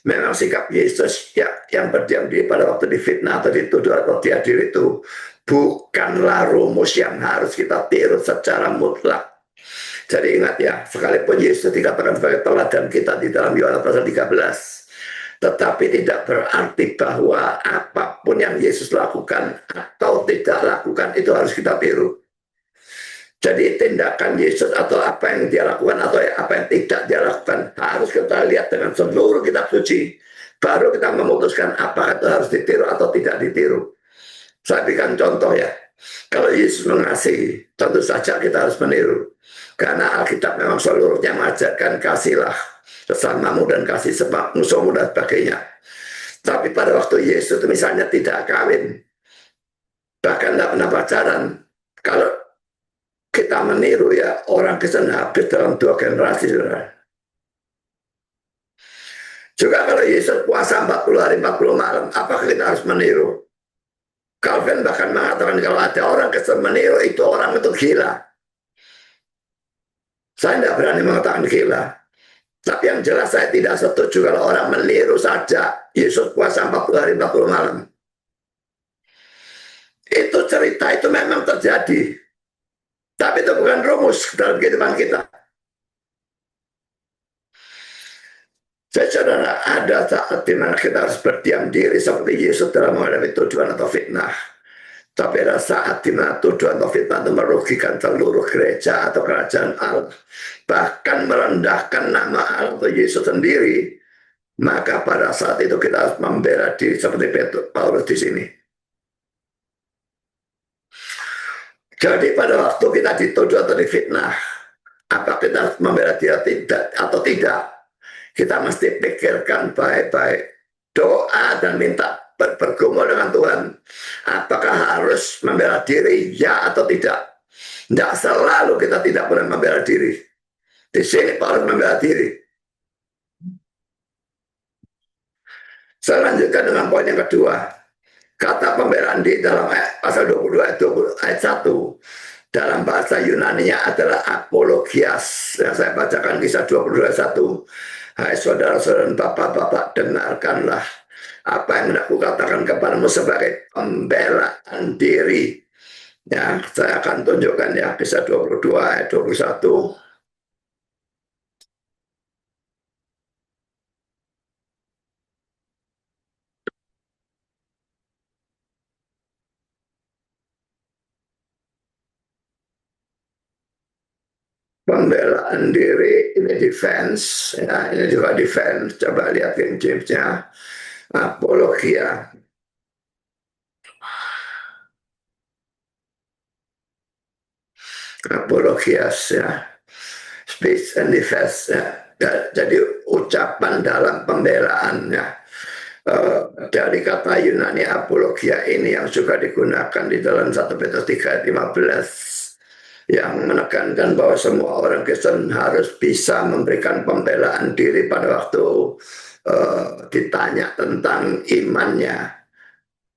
Memang sikap Yesus ya, yang berdiam diri pada waktu difitnah atau dituduh atau diadili itu bukanlah rumus yang harus kita tiru secara mutlak. Jadi ingat ya, sekalipun Yesus dikatakan sebagai teladan kita di dalam Yohanes pasal 13, tetapi tidak berarti bahwa apapun yang Yesus lakukan atau tidak lakukan itu harus kita tiru. Jadi tindakan Yesus atau apa yang dia lakukan atau apa yang tidak dia lakukan harus kita lihat dengan seluruh kitab suci. Baru kita memutuskan apakah itu harus ditiru atau tidak ditiru. Saya berikan contoh ya. Kalau Yesus mengasihi, tentu saja kita harus meniru. Karena Alkitab memang seluruhnya mengajarkan kasihlah sesamamu dan kasih musuhmu dan sebagainya. Tapi pada waktu Yesus itu misalnya tidak kawin, bahkan tidak pernah pacaran, kalau kita meniru ya, orang Kristen habis dalam 2 generasi. Juga kalau Yesus puasa 40 hari 40 malam, apakah kita harus meniru? Calvin bahkan mengatakan kalau ada orang Kristen meniru, itu orang itu gila. Saya tidak berani mengatakan gila. Tapi yang jelas saya tidak setuju kalau orang meniru saja Yesus puasa 40 hari 40 malam. Itu cerita itu memang terjadi. Tapi itu bukan rumus dalam kehidupan kita. Saudara, ada saat di mana kita harus berdiam diri seperti Yesus dalam menghadapi tuduhan atau fitnah. Tapi ada saat di mana tuduhan atau fitnah itu merugikan seluruh gereja atau kerajaan Allah, bahkan merendahkan nama Allah atau Yesus sendiri. Maka pada saat itu kita harus membela diri seperti Paulus di sini. Jadi pada waktu kita dituduh atau difitnah, apa kita membela dia tidak atau tidak? Kita mesti pikirkan baik-baik, doa dan minta bergumul dengan Tuhan. Apakah harus membela diri, ya atau tidak? Tidak selalu kita tidak boleh membela diri. Di sini Paulus membela diri. Saya lanjutkan dengan poin yang kedua. Kata pembelaan di dalam pasal 22 ayat 1 dalam bahasa Yunani-nya adalah apologias. Yang saya bacakan kisah 22 ayat 1. Hai saudara-saudara dan bapak-bapak, dengarkanlah apa yang aku katakan kepadamu sebagai pembelaan diri. Ya, saya akan tunjukkan ya kisah 22 ayat 21. pembelaan diri, ini defense, ya, ini juga defense. Coba lihat King James-nya, apologia, apologias, ya, speech and defense, ya. Jadi ucapan dalam pembelaannya. Dari kata Yunani apologia ini yang juga digunakan di dalam 1 Petrus 3 ayat 15 yang menekankan bahwa semua orang Kristen harus bisa memberikan pembelaan diri pada waktu ditanya tentang imannya.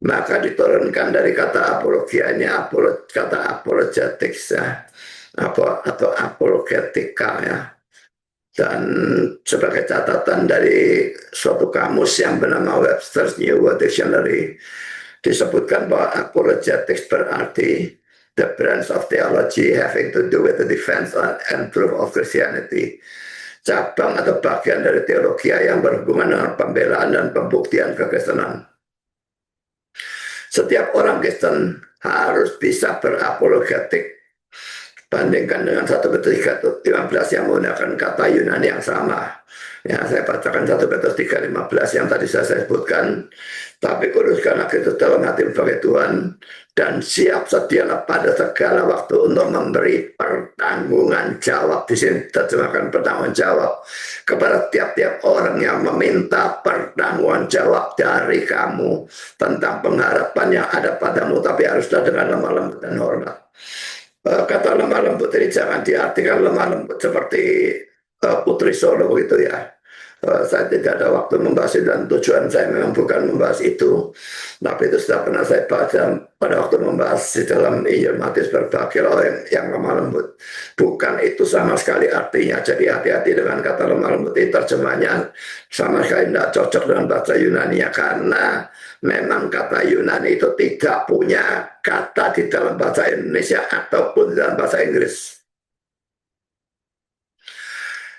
Maka diturunkan dari kata apologia ini kata apologetics, ya, atau apologetika, ya. Dan sebagai catatan dari suatu kamus yang bernama Webster's New World Dictionary, disebutkan bahwa apologetics berarti the branch of theology having to do with the defense and proof of Christianity. Cabang atau bagian dari teologi yang berhubungan dengan pembelaan dan pembuktian kekristenan. Setiap orang Kristen harus bisa berapologetik. Bandingkan dengan 1 Petrus 3:15 yang menggunakan kata Yunani yang sama. Ya, saya bacakan 1 Petrus 3:15 yang tadi saya sebutkan. Tapi kuduskanlah Kristus dalam hati sebagai Tuhan, dan siap sedialah pada segala waktu untuk memberi pertanggungan jawab. Di sini terjemahkan pertanggungan jawab kepada tiap-tiap orang yang meminta pertanggungan jawab dari kamu tentang pengharapan yang ada padamu, tapi haruslah dengan lemah lembut dan hormat. Kata lemah lembut ini jangan diartikan lemah lembut seperti Putri Solo gitu, ya. Saya tidak ada waktu membahas itu, dan tujuan saya memang bukan membahas itu, tapi itu sudah pernah saya baca pada waktu membahas di dalam Injil Matius, berbagai orang yang lemah lembut. Bukan itu sama sekali artinya. Jadi hati-hati dengan kata lemah lembut. Itu terjemahnya sama sekali tidak cocok dengan bahasa Yunani, karena memang kata Yunani itu tidak punya kata di dalam bahasa Indonesia ataupun di dalam bahasa Inggris.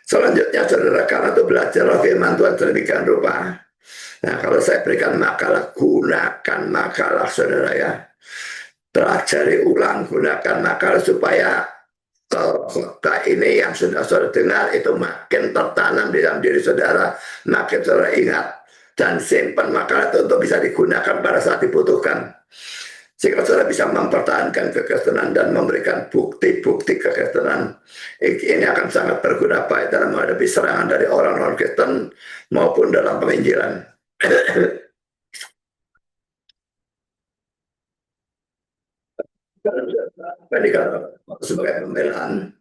Selanjutnya, saudara, karena itu belajar firman Tuhan sedemikian rupa. Nah, kalau saya berikan makalah, gunakan makalah, saudara, ya. Pelajari ulang, gunakan makalah supaya khotbah ini yang sudah saudara dengar itu makin tertanam di dalam diri saudara, makin saudara ingat, dan simpan makalah itu untuk bisa digunakan pada saat dibutuhkan. Jika saudara bisa mempertahankan kekristenan dan memberikan bukti-bukti kekristenan, ini akan sangat berguna baik dalam menghadapi serangan dari orang-orang Kristen maupun dalam penginjilan. Sebagai pembelaan,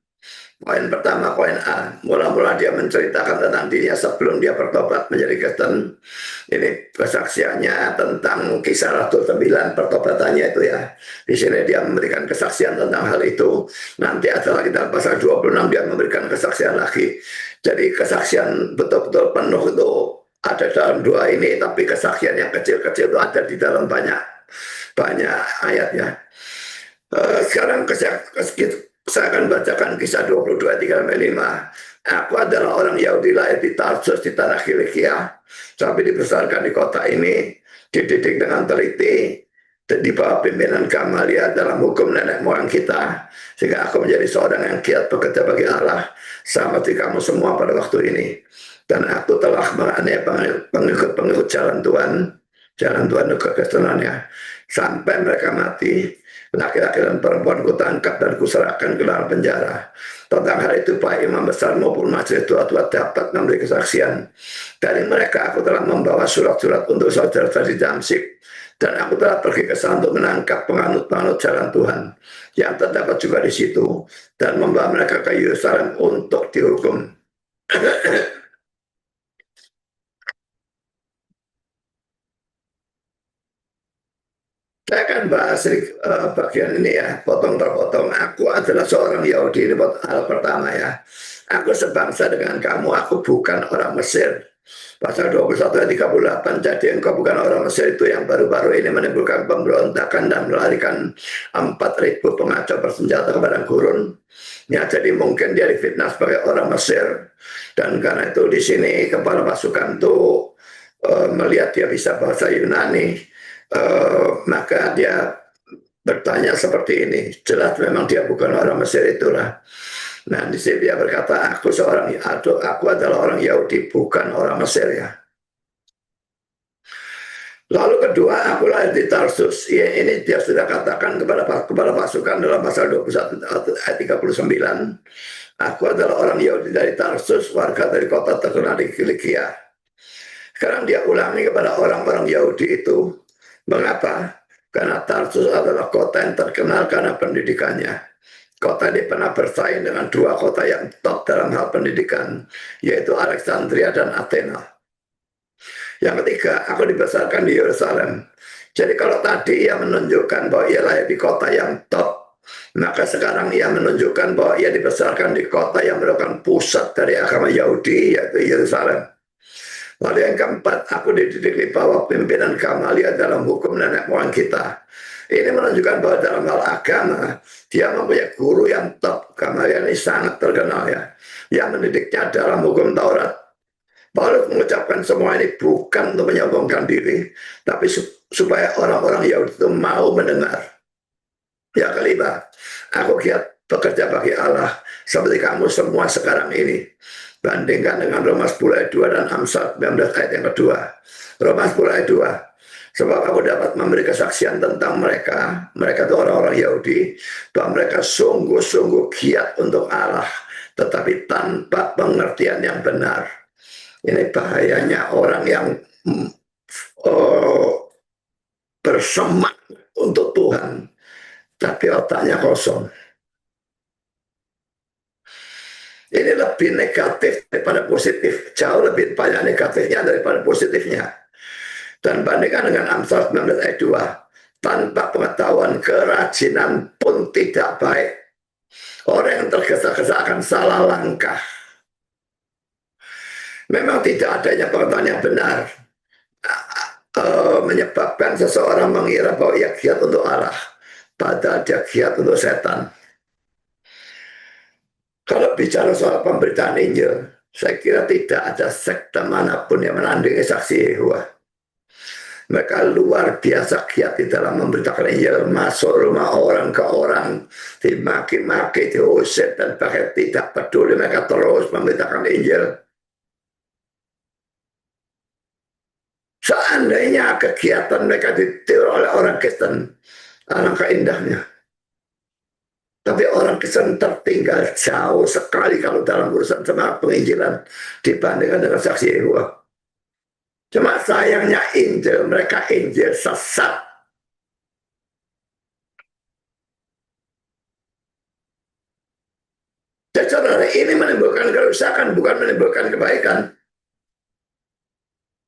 poin pertama, poin A, mula-mula dia menceritakan tentang dirinya sebelum dia bertobat menjadi Kristen. Ini kesaksiannya tentang Kisah Rasul 9, pertobatannya itu, ya. Di sini dia memberikan kesaksian tentang hal itu. Nanti ada lagi dalam pasal 26 dia memberikan kesaksian lagi. Jadi kesaksian betul-betul penuh itu ada dalam dua ini, tapi kesaksian yang kecil-kecil itu ada di dalam banyak ayatnya. Sekarang saya akan bacakan Kisah 22 3-5. Aku adalah orang Yahudi lahir di Tarsus di tanah Kilikia, tapi dibesarkan di kota ini, dididik dengan teliti di bawah pimpinan Gamaliel dalam hukum nenek moyang kita, sehingga aku menjadi seorang yang giat bekerja bagi Allah sama seperti kamu semua pada waktu ini. Dan aku telah menganiaya pengikut-pengikut jalan Tuhan kekristenannya, sampai mereka mati. Laki-laki dan perempuan kutangkap dan kuserahkan ke dalam penjara. Tentang hal itu baik imam besar maupun majelis tua-tua dapat memberi kesaksian. Dari mereka aku telah membawa surat-surat untuk saudara di Damsyik, dan aku telah pergi ke sana untuk menangkap penganut-penganut jalan Tuhan yang terdapat juga di situ, dan membawa mereka ke Yerusalem untuk dihukum. Saya akan bahas bagian ini, ya, potong terpotong. Aku adalah seorang Yahudi, ini hal pertama, ya. Aku sebangsa dengan kamu, aku bukan orang Mesir. Pasal 21 ayat 38, jadi engkau bukan orang Mesir itu yang baru-baru ini menimbulkan pemberontakan dan melarikan 4.000 pengacau bersenjata ke padang gurun. Ya, jadi mungkin dia difitnah sebagai orang Mesir, dan karena itu di sini kepala pasukan itu melihat dia bisa bahasa Yunani. Maka dia bertanya seperti ini. Jelas memang dia bukan orang Mesir itulah. Nah, di sini dia berkata, aku adalah orang Yahudi, bukan orang Mesir ya. Lalu kedua, aku lahir di Tarsus. Ya, ini dia sudah katakan kepada kepala pasukan dalam pasal 21 ayat 39. Aku adalah orang Yahudi dari Tarsus, warga dari kota terkenal di Kilikia. Sekarang dia ulangi kepada orang-orang Yahudi itu. Mengapa? Karena Tarsus adalah kota yang terkenal karena pendidikannya. Kota ini pernah bersaing dengan dua kota yang top dalam hal pendidikan, yaitu Alexandria dan Athena. Yang ketiga, aku dibesarkan di Yerusalem. Jadi kalau tadi ia menunjukkan bahwa ia lahir di kota yang top, maka sekarang ia menunjukkan bahwa ia dibesarkan di kota yang merupakan pusat dari agama Yahudi, yaitu Yerusalem. Lalu yang keempat, aku dididik di bawah pimpinan Gamaliel dalam hukum nenek moyang kita. Ini menunjukkan bahwa dalam hal agama, dia mempunyai guru yang top. Gamaliel ini sangat terkenal ya. Yang mendidiknya dalam hukum Taurat. Paulus mengucapkan semua ini bukan untuk menyombongkan diri, tapi supaya orang-orang Yahudi itu mau mendengar. Yang kelima, aku giat bekerja bagi Allah seperti kamu semua sekarang ini. Bandingkan dengan Roma 10 ayat 2 dan Amsal 19 ayat yang kedua. Roma 10 ayat 2. Sebab aku dapat memberi kesaksian tentang mereka itu orang-orang Yahudi, bahwa mereka sungguh-sungguh giat untuk Allah, tetapi tanpa pengertian yang benar. Ini bahayanya orang yang bersemangat untuk Tuhan, tapi otaknya kosong. Ini lebih negatif daripada positif. Jauh lebih banyak negatifnya daripada positifnya. Dan bandingkan dengan Amsal 19 ayat 2. Tanpa pengetahuan, kerajinan pun tidak baik. Orang yang tergesa-gesa akan salah langkah. Memang tidak adanya pengetahuan yang benar menyebabkan seseorang mengira bahwa ia giat untuk Allah, padahal dia giat untuk setan. Kalau bicara soal pemberitaan Injil, saya kira tidak ada sekte manapun yang menandingi saksi Yehova. Mereka luar biasa giat di dalam memberitakan Injil, masuk rumah orang ke orang, dimaki-maki, diusir, dan bahkan tidak peduli, mereka terus memberitakan Injil. Seandainya kegiatan mereka ditiru oleh orang Kristen, alangkah indahnya. Tapi orang Kristen tertinggal jauh sekali kalau dalam urusan semangat penginjilan dibandingkan dengan saksi Yehova. Cuma sayangnya Injil, mereka Injil sesat. Jadi saudara, ini menimbulkan kerusakan, bukan menimbulkan kebaikan.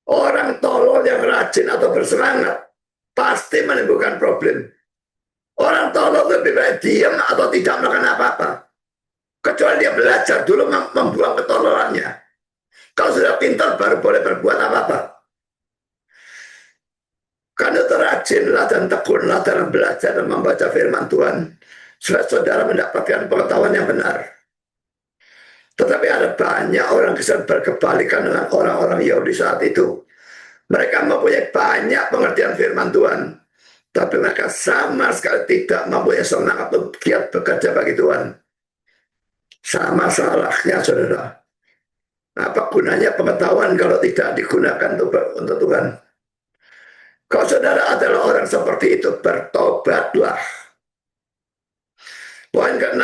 Orang tolol yang rajin atau bersemangat pasti menimbulkan problem. Orang tolol lebih baik diam atau tidak melakukan apa-apa. Kecuali dia belajar dulu membuang ketololannya. Kalau sudah pintar baru boleh berbuat apa-apa. Karena terajinlah dan tekunlah dalam belajar dan membaca firman Tuhan, supaya saudara mendapatkan pengetahuan yang benar. Tetapi ada banyak orang Kristen berkebalikan dengan orang-orang Yahudi saat itu. Mereka mempunyai banyak pengertian firman Tuhan, tapi mereka sama sekali tidak mempunyai semangat untuk giat bekerja bagi Tuhan. Sama salahnya, saudara. Apa gunanya pengetahuan kalau tidak digunakan untuk Tuhan? Kalau saudara adalah orang seperti itu, bertobatlah. Poin ke-6,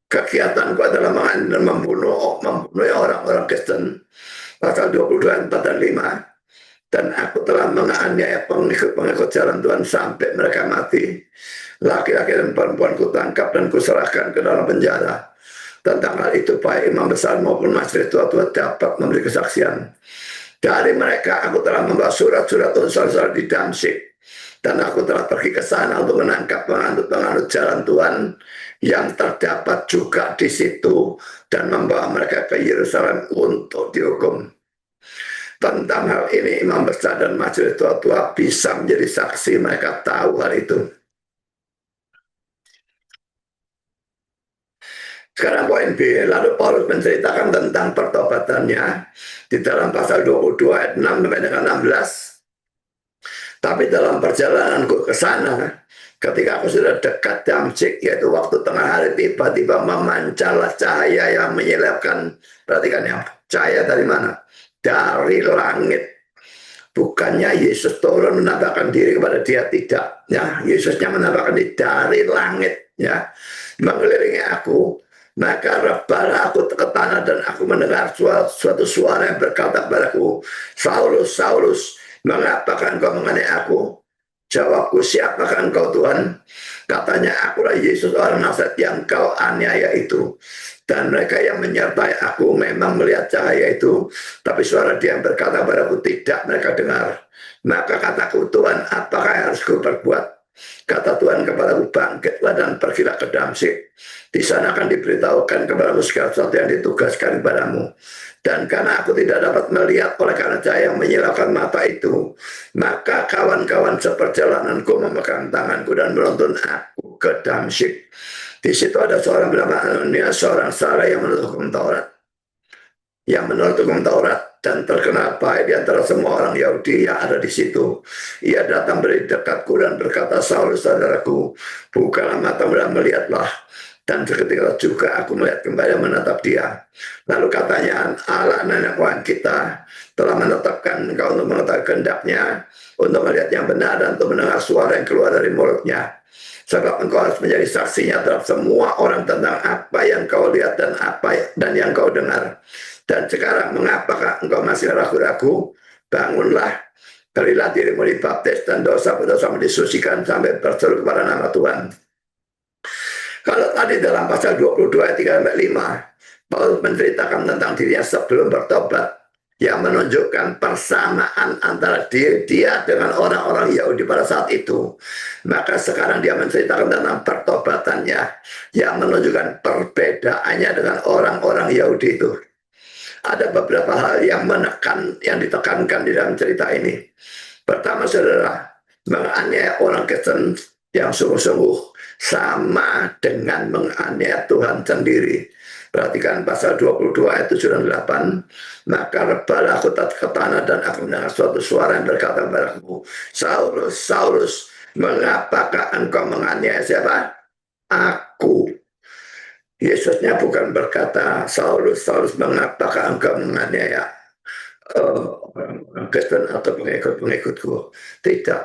kegiatanku adalah membunuh orang-orang Kristen. Pasal 22, 4 dan 5. Dan aku telah menganiaya pengikut-pengikut jalan Tuhan sampai mereka mati. Laki-laki dan perempuan kutangkap dan kuserahkan ke dalam penjara. Tentang hal itu baik imam besar maupun majelis tua-tua dapat memberi kesaksian. Dari mereka aku telah membawa surat-surat unsur-unsur di Damsyik. Dan aku telah pergi ke sana untuk menangkap penganut-penganut jalan Tuhan yang terdapat juga di situ dan membawa mereka ke Yerusalem untuk dihukum. Tentang hal ini imam besar dan majelis tua-tua bisa menjadi saksi, mereka tahu hal itu. Sekarang poin B, lalu Paulus menceritakan tentang pertobatannya di dalam pasal 22 ayat 6 sampai dengan 16. Tapi dalam perjalananku ke sana, Ketika aku sudah dekat Damsyik, yaitu waktu tengah hari, tiba-tiba memancarlah cahaya yang menyilaukan. Perhatikan ya, cahaya dari mana? Dari langit. Bukannya Yesus turun menampakkan diri kepada dia, tidak. Ya, Yesusnya menampakkan diri dari langit, ya, mengelilingi aku. Maka rebahlah aku ke tanah dan aku mendengar suatu suara yang berkata kepadaku, Saulus, Saulus, mengapa engkau menganiaya aku? Jawabku, siapakah engkau Tuhan? Katanya, akulah Yesus orang Nazaret yang kau aniaya itu. Dan mereka yang menyertai aku memang melihat cahaya itu, tapi suara dia yang berkata padaku tidak mereka dengar. Maka kataku, Tuhan, apakah yang harus ku perbuat? Kata Tuhan kepadaku, bangkitlah dan pergilah ke Damsyik. Di sana akan diberitahukan kepadamu segala sesuatu yang ditugaskan kepadamu. Dan karena aku tidak dapat melihat oleh karena cahaya yang menyilaukan mata itu, maka kawan-kawan seperjalananku memegang tanganku dan menuntun aku ke Damsyik. Di situ ada seorang bernama Ananias, seorang saleh yang menurut hukum Taurat. Yang menurut hukum Taurat dan terkenal baik di antara semua orang Yahudi yang ada di situ. Ia datang berdiri dekatku dan berkata, Saulus saudaraku, bukalah matamu dan melihatlah. Dan seketika juga aku melihat kembali menatap dia. Lalu katanya, Allah nenek moyang kita telah menetapkan engkau untuk mengetahui kehendaknya, untuk melihat yang benar dan untuk mendengar suara yang keluar dari mulutnya. Sebab engkau harus menjadi saksinya terhadap semua orang tentang apa yang kau lihat dan yang kau dengar. Dan sekarang mengapakah engkau masih ragu-ragu? Bangunlah, berilah dirimu dibaptis dan dosa-dosamu disucikan sampai berseru kepada nama Tuhan. Kalau tadi dalam pasal 22 ayat 3-5, Paulus menceritakan tentang dirinya sebelum bertobat, yang menunjukkan persamaan antara dia dengan orang-orang Yahudi pada saat itu. Maka sekarang dia menceritakan tentang pertobatannya, yang menunjukkan perbedaannya dengan orang-orang Yahudi itu. Ada beberapa hal yang ditekankan di dalam cerita ini. Pertama, saudara, menganiaya orang Kristen yang sungguh-sungguh sama dengan menganiaya Tuhan sendiri. Perhatikan pasal 22 ayat 7 dan 8. Maka rebahlah aku ke tanah dan aku mendengar suatu suara yang berkata kepadaku, Saulus, Saulus, mengapakah engkau menganiaya siapa? Aku. Yesusnya bukan berkata, Saulus, Saulus, mengapakah engkau menganiaya orang Kristen atau pengikut-pengikutku? Tidak.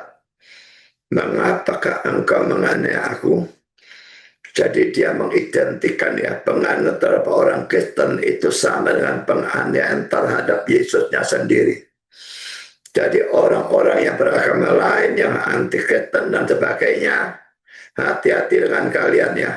Mengapakah engkau menganiaya aku? Jadi dia mengidentikan ya, penganiayaan terhadap orang Kristen itu sama dengan penganiayaan terhadap Yesusnya sendiri. Jadi orang-orang yang beragama lain, yang anti Kristen dan sebagainya, hati-hati dengan kalian ya.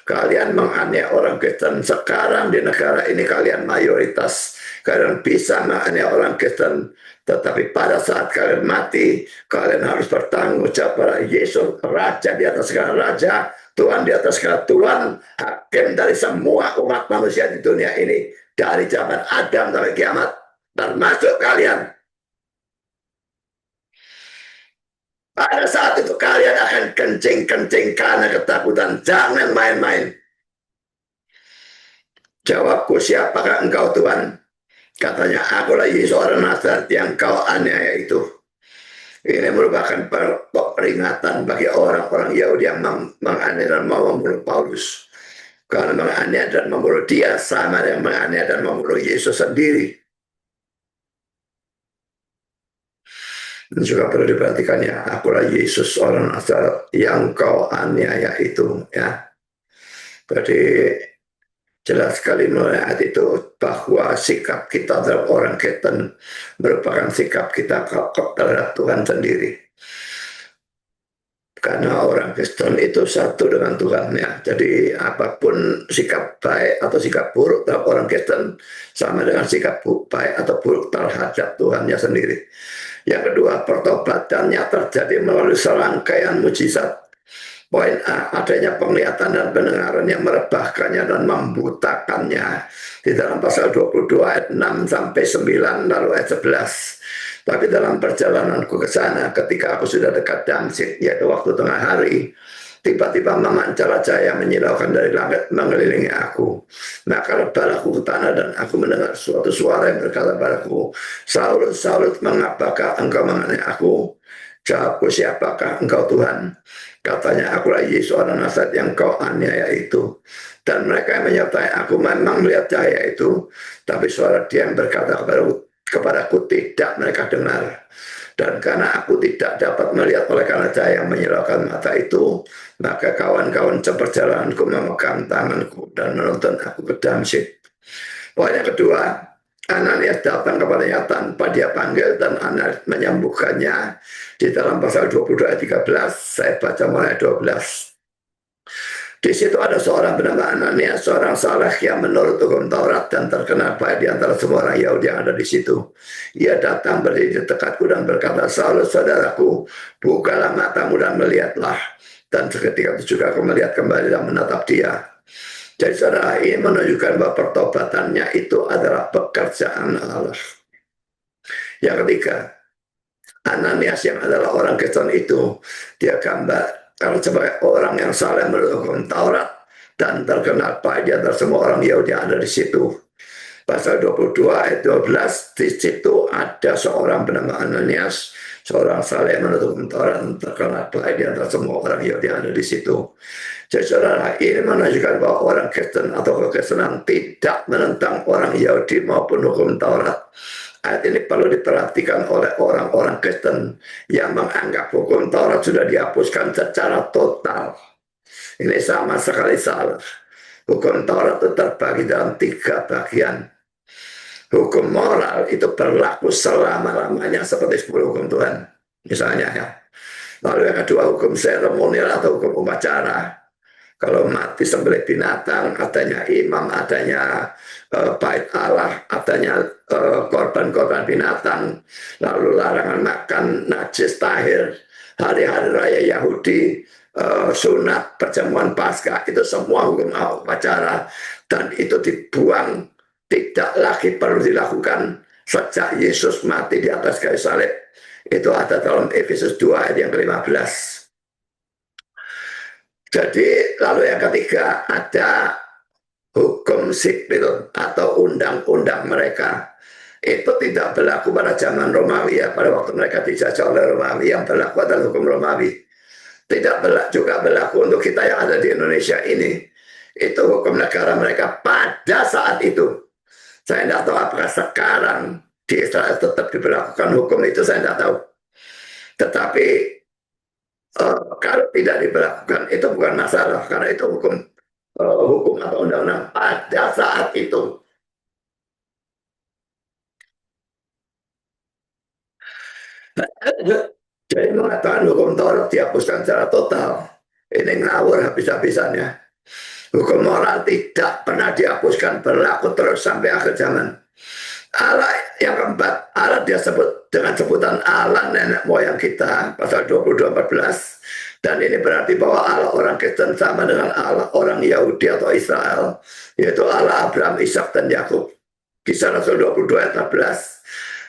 Kalian menganiaya orang Kristen. Sekarang di negara ini kalian mayoritas. Kalian bisa menganiaya orang Kristen. Tetapi pada saat kalian mati, kalian harus bertanggung jawab pada Yesus, Raja di atas segala Raja, Tuhan di atas segala Tuhan, Hakim dari semua umat manusia di dunia ini, dari zaman Adam sampai kiamat, termasuk kalian. Pada saat itu kalian akan kencing-kencing karena ketakutan. Jangan main-main. Jawabku, siapakah engkau Tuhan? Katanya, akulah Yesus orang Nazaret yang kau aniaya itu. Ini merupakan peringatan bagi orang-orang Yahudi yang menganiaya dan mau membunuh Paulus. Karena menganiaya dan membunuh dia sama dengan menganiaya dan membunuh Yesus sendiri. Ini juga perlu diperhatikan ya, akulah Yesus orang Nazaret yang kau aniaya itu ya. Jadi jelas sekali melalui ayat itu bahwa sikap kita terhadap orang Kristen merupakan sikap kita terhadap Tuhan sendiri. Karena orang Kristen itu satu dengan Tuhan ya. Jadi apapun sikap baik atau sikap buruk terhadap orang Kristen sama dengan sikap baik atau buruk terhadap Tuhannya sendiri. Yang kedua, pertobatannya terjadi melalui serangkaian mujizat. Poin A, adanya penglihatan dan pendengaran yang merebahkannya dan membutakannya. Di dalam pasal 22 ayat 6 sampai 9 lalu ayat 11. Tapi dalam perjalananku ke sana, ketika aku sudah dekat Damsyik, yaitu waktu tengah hari, tiba-tiba memancar cahaya menyilaukan dari langit mengelilingi aku. Maka rebahlah aku ke tanah dan aku mendengar suatu suara yang berkata padaku, Saulus, Saulus, mengapakah engkau menganiaya aku? Jawabku, siapakah engkau Tuhan? Katanya, akulah Yesus orang Nazaret yang kau aniaya itu. Dan mereka yang menyertai aku memang melihat cahaya itu, tapi suara dia yang berkata kepadaku tidak mereka dengar. Dan karena aku tidak dapat melihat oleh karena cahaya yang menyilaukan mata itu, maka kawan-kawan seperjalananku memegang tanganku dan menuntun aku ke Damsyik. Poin yang kedua, Ananias datang kepadanya tanpa dia panggil dan Ananias menyembuhkannya. Di dalam pasal 22 ayat 13, saya baca mulai 12. Di situ ada seorang bernama Ananias, seorang saleh yang menurut hukum Taurat dan terkenal baik di antara semua orang Yahudi yang ada di situ. Ia datang berdiri di dekatku dan berkata, Saulus saudaraku, bukalah matamu dan melihatlah. Dan seketika itu juga aku melihat kembali dan menatap dia. Jadi saudara, ini menunjukkan bahwa pertobatannya itu adalah pekerjaan Allah. Yang ketiga, Ananias yang adalah orang Kristen itu, dia gambar karena sebagai orang yang saleh menurut hukum Taurat dan terkenal baik di antara semua orang Yahudi yang ada di situ. Pasal 22 ayat 12, di situ ada seorang bernama Ananias, seorang saleh menurut hukum Taurat dan terkenal baik di antara semua orang Yahudi yang ada di situ. Jadi saudara, ini menunjukkan bahwa orang Kristen atau kekristenan tidak menentang orang Yahudi maupun hukum Taurat. Ayat ini perlu diperhatikan oleh orang-orang Kristen yang menganggap hukum Taurat sudah dihapuskan secara total. Ini sama sekali salah. Hukum Taurat itu terbagi dalam 3 bagian. Hukum moral itu berlaku selama-lamanya seperti 10 hukum Tuhan. Misalnya ya. Lalu yang kedua, hukum seremonial atau hukum upacara. Kalau mati sembelih binatang, adanya imam, adanya bait Allah, adanya korban-korban binatang, lalu larangan makan najis tahir, hari-hari raya Yahudi, sunat, perjamuan Paskah, itu semua hukum upacara, dan itu dibuang, tidak lagi perlu dilakukan sejak Yesus mati di atas kayu salib. Itu ada dalam Efesus 2 ayat yang ke-15. Jadi lalu yang ketiga ada hukum sipil atau undang-undang mereka. Itu tidak berlaku pada zaman Romawi ya, pada waktu mereka dijajah oleh Romawi. Yang berlaku adalah hukum Romawi. Tidak juga berlaku untuk kita yang ada di Indonesia ini. Itu hukum negara mereka pada saat itu. Saya tidak tahu apakah sekarang di Israel tetap diberlakukan hukum itu, saya tidak tahu. Tetapi kalau tidak diberlakukan itu bukan masalah, karena itu hukum atau undang-undang pada saat itu. Jadi mengatakan hukum Taurat dihapuskan secara total, ini ngawur habis-habisannya. Hukum moral tidak pernah dihapuskan, berlaku terus sampai akhir zaman. Allah yang keempat, Allah dia sebut dengan sebutan Allah nenek moyang kita, pasal 22:14. Dan ini berarti bahwa Allah orang Kristen sama dengan Allah orang Yahudi atau Israel, yaitu Allah Abraham, Ishak, dan Yakub. Kisah Rasul 22 ayat 14.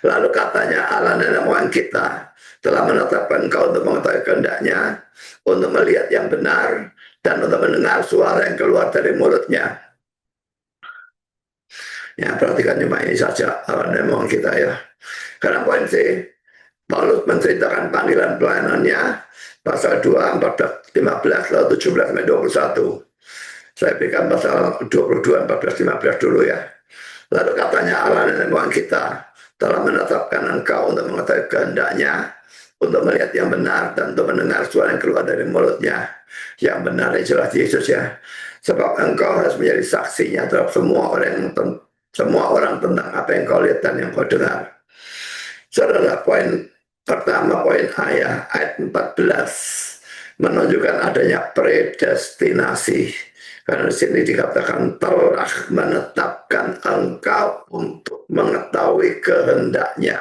Lalu katanya Allah nenek moyang kita telah menetapkan engkau untuk mengetahui kehendaknya, untuk melihat yang benar, dan untuk mendengar suara yang keluar dari mulutnya. Ya, perhatikan cuma ini saja nenek kita ya. Karena poin C, Paulus menceritakan panggilan pelayanannya, pasal 2, 14, 15, lalu 17, sampai 21. Saya berikan pasal 22, 14, 15 dulu ya. Lalu katanya Allah nenek moyang kita telah menetapkan engkau untuk mengetahui kehendaknya, untuk melihat yang benar, dan untuk mendengar suara yang keluar dari mulutnya. Yang benar yang jelas Yesus ya. Sebab engkau harus menjadi saksinya terhadap semua orang tentang apa yang kau lihat dan yang kau dengar. Saudara, poin pertama, poin A ya, ayat 14 menunjukkan adanya predestinasi. Karena di sini dikatakan telah menetapkan engkau untuk mengetahui kehendaknya,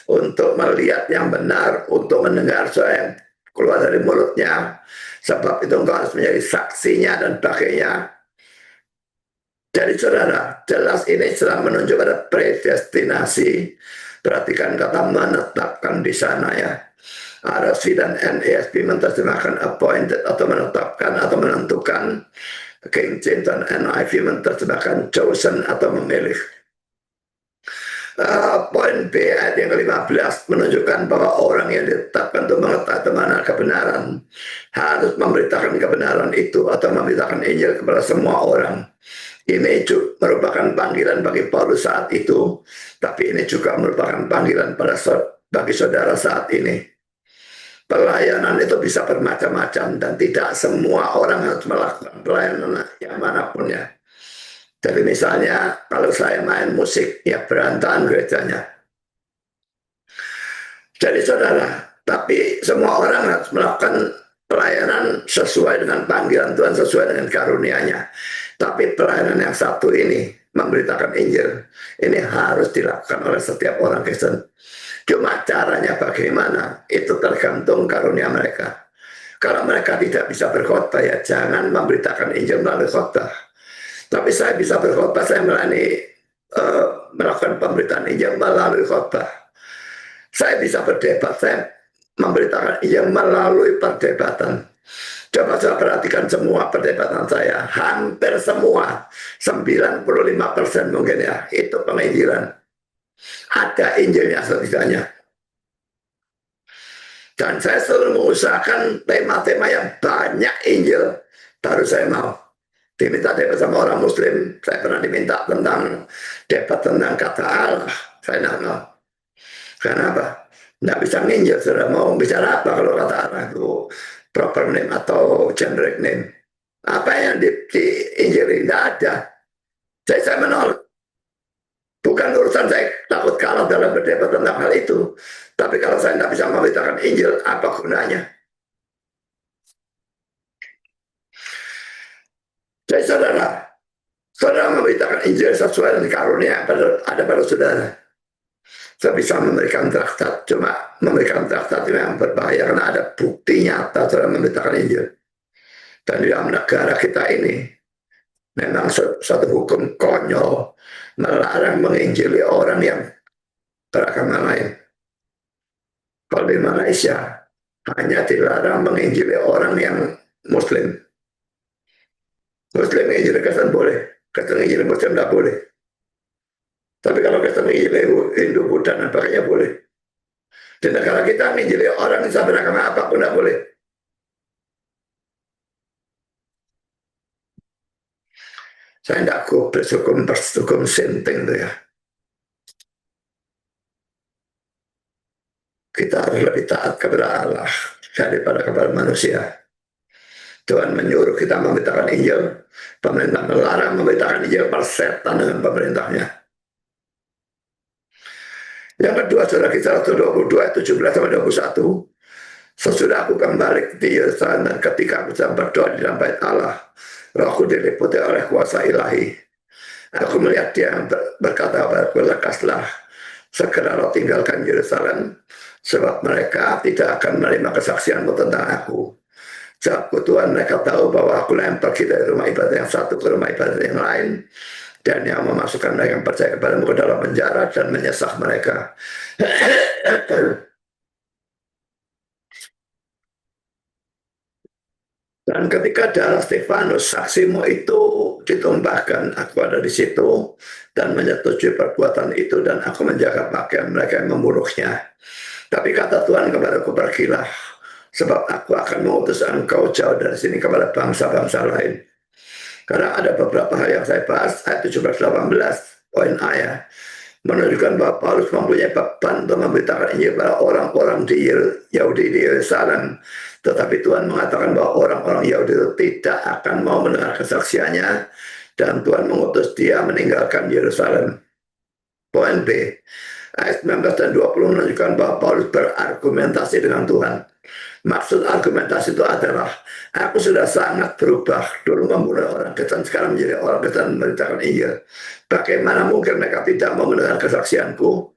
untuk melihat yang benar, untuk mendengar suara yang keluar dari mulutnya. Sebab itu engkau harus menjadi saksinya dan pakainya. Jadi saudara, jelas ini sedang menunjuk pada predestinasi. Perhatikan kata menetapkan di sana ya. RSV dan NASB menerjemahkan appointed atau menetapkan atau menentukan. King James dan NIV menerjemahkan chosen atau memilih. Poin B ayat yang ke-15 menunjukkan bahwa orang yang ditetapkan untuk mengetahui mana kebenaran harus memberitakan kebenaran itu atau memberitakan Injil kepada semua orang. Ini merupakan panggilan bagi Paulus saat itu, tapi ini juga merupakan panggilan bagi saudara saat ini. Pelayanan itu bisa bermacam-macam dan tidak semua orang harus melakukan pelayanan yang manapun ya. Jadi misalnya kalau saya main musik ya berantakan gerejanya. Jadi saudara, tapi semua orang harus melakukan pelayanan sesuai dengan panggilan Tuhan, sesuai dengan karunia-Nya. Tapi pelayanan yang satu ini, memberitakan Injil, ini harus dilakukan oleh setiap orang Kristen. Cuma caranya bagaimana, itu tergantung karunia mereka. Kalau mereka tidak bisa berkhotbah, ya jangan memberitakan Injil melalui khotbah. Tapi saya bisa berkhotbah, saya melakukan pemberitaan Injil melalui khotbah. Saya bisa berdebat, saya memberitakan Injil melalui perdebatan. Coba saya perhatikan semua perdebatan saya, hampir semua, 95% mungkin ya, itu penginjilan. Ada Injilnya setidaknya. Dan saya selalu mengusahakan tema-tema yang banyak Injil, baru saya mau. Diminta debat sama orang Muslim, saya pernah diminta tentang debat tentang kata Allah, saya tidak mau. Kenapa? Tidak bisa nginjil, sudah mau bicara apa kalau kata Allah itu proper name atau generic name. Apa yang diinjili? Tidak ada. Jadi saya menolak. Bukan urusan saya takut kalah dalam berdebat tentang hal itu. Tapi kalau saya tidak bisa memberitakan Injil, apa gunanya? Jadi saudara memberitakan Injil sesuai dengan karunia yang ada pada saudara. Saya bisa memberikan traktat, cuma memberikan traktat yang berbahaya karena ada bukti nyata saudara memberitakan Injil. Dan di dalam negara kita ini, memang satu hukum konyol melarang menginjili orang yang beragama lain. Kalau di Malaysia hanya dilarang menginjili orang yang Muslim. Muslim menginjili Kristen boleh, Kristen menginjili Muslim tidak boleh. Tapi kalau Kristen menginjili Hindu, Buddha dan sebagainya boleh. Di negara kita menginjili orang yang beragama apapun tidak boleh. Saya tidak berhukum senting itu ya. Kita harus lebih taat kepada Allah daripada kepada manusia. Tuhan menyuruh kita memberitakan Injil, pemerintah melarang memberitakan Injil, persetan dengan pemerintahnya. Yang kedua, saudara kisah 22, 17-21, sesudah aku kembali ke Yerusalem dan ketika aku sedang berdoa di dalam bait Allah, rohku diliputi oleh kuasa ilahi. Aku melihat dia berkata kepadaku, lekaslah, segera lo tinggalkan Yerusalem, sebab mereka tidak akan menerima kesaksianmu tentang aku. Jawabku, Tuhan, mereka tahu bahwa aku yang pergi dari rumah ibadah yang satu ke rumah ibadah yang lain, dan yang memasukkan mereka yang percaya kepadamu ke dalam penjara dan menyesah mereka. Dan ketika darah Stefanus, saksimu itu ditumpahkan, aku ada di situ dan menyetujui perbuatan itu, dan aku menjaga pakaian mereka yang membunuhnya. Tapi kata Tuhan kepadaku, pergilah, sebab aku akan mengutus engkau jauh dari sini kepada bangsa-bangsa lain. Karena ada beberapa hal yang saya bahas, ayat 17-18, poin A ya, menunjukkan bahwa Paulus mempunyai beban untuk memberitakan Injil pada orang-orang di Yahudi di Yerusalem. Tetapi Tuhan mengatakan bahwa orang-orang Yahudi itu tidak akan mau mendengar kesaksiannya, dan Tuhan mengutus dia meninggalkan Yerusalem. Poin B, ayat 19 dan 20 menunjukkan bahwa Paulus berargumentasi dengan Tuhan. Maksud argumentasi itu adalah, aku sudah sangat berubah, dulu membunuh orang Kristen, sekarang menjadi orang Kristen memberitakan Injil. Bagaimana mungkin mereka tidak mau mendengar kesaksianku?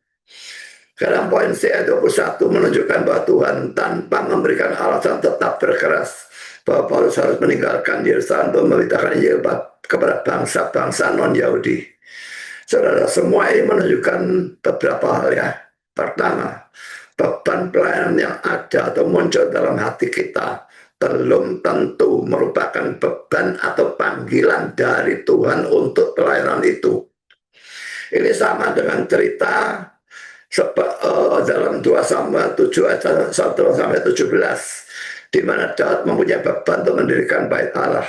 Karena poin C ayat 21 menunjukkan bahwa Tuhan tanpa memberikan alasan tetap berkeras bahwa Paulus harus meninggalkan Yerusalem untuk memberitakan Injil kepada bangsa-bangsa non-Yahudi. Saudara, semua ini menunjukkan beberapa hal ya. Pertama, beban pelayanan yang ada atau muncul dalam hati kita belum tentu merupakan beban atau panggilan dari Tuhan untuk pelayanan itu. Ini sama dengan cerita dalam 2 Samuel 7 ayat 1 sampai 17, di mana Daud mempunyai beban untuk mendirikan bait Allah.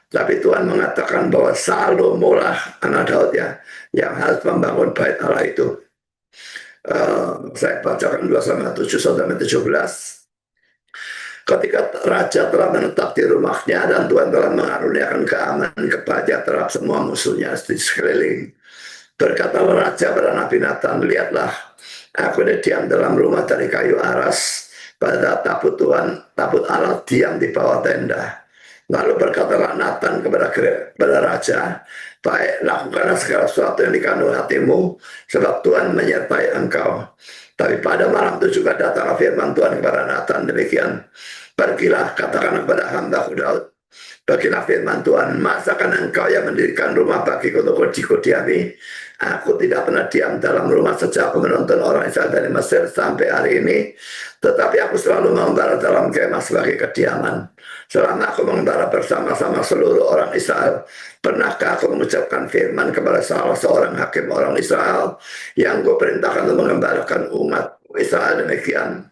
Tapi Tuhan mengatakan bahwa Salomo lah anak Daud ya yang harus membangun bait Allah itu. Saya bacakan 2 Samuel 7 sampai 17. Ketika raja telah menetap di rumahnya dan Tuhan telah mengaruniakan keamanan kepada terhadap semua musuhnya di sekeliling. Berkatalah raja pada Nabi Nathan, lihatlah, aku ini diam dalam rumah dari kayu aras, pada tabut Tuhan, tabut Allah diam di bawah tenda. Lalu berkatalah Nathan kepada raja, baik, lakukanlah segala sesuatu yang dikandung hatimu, sebab Tuhan menyertai engkau. Tapi pada malam itu juga datanglah firman Tuhan kepada Nathan demikian, pergilah katakan kepada hamba-Ku Daud, bagilah firman Tuhan, masakan engkau yang mendirikan rumah bagiku untuk diami? Aku tidak pernah diam dalam rumah sejak aku menonton orang Israel dari Mesir sampai hari ini. Tetapi aku selalu mengembara dalam kemah sebagai kediaman. Selama aku mengembara bersama-sama seluruh orang Israel, pernahkah aku mengucapkan firman kepada salah seorang hakim orang Israel yang gue perintahkan untuk mengembalakan umat Israel demikian?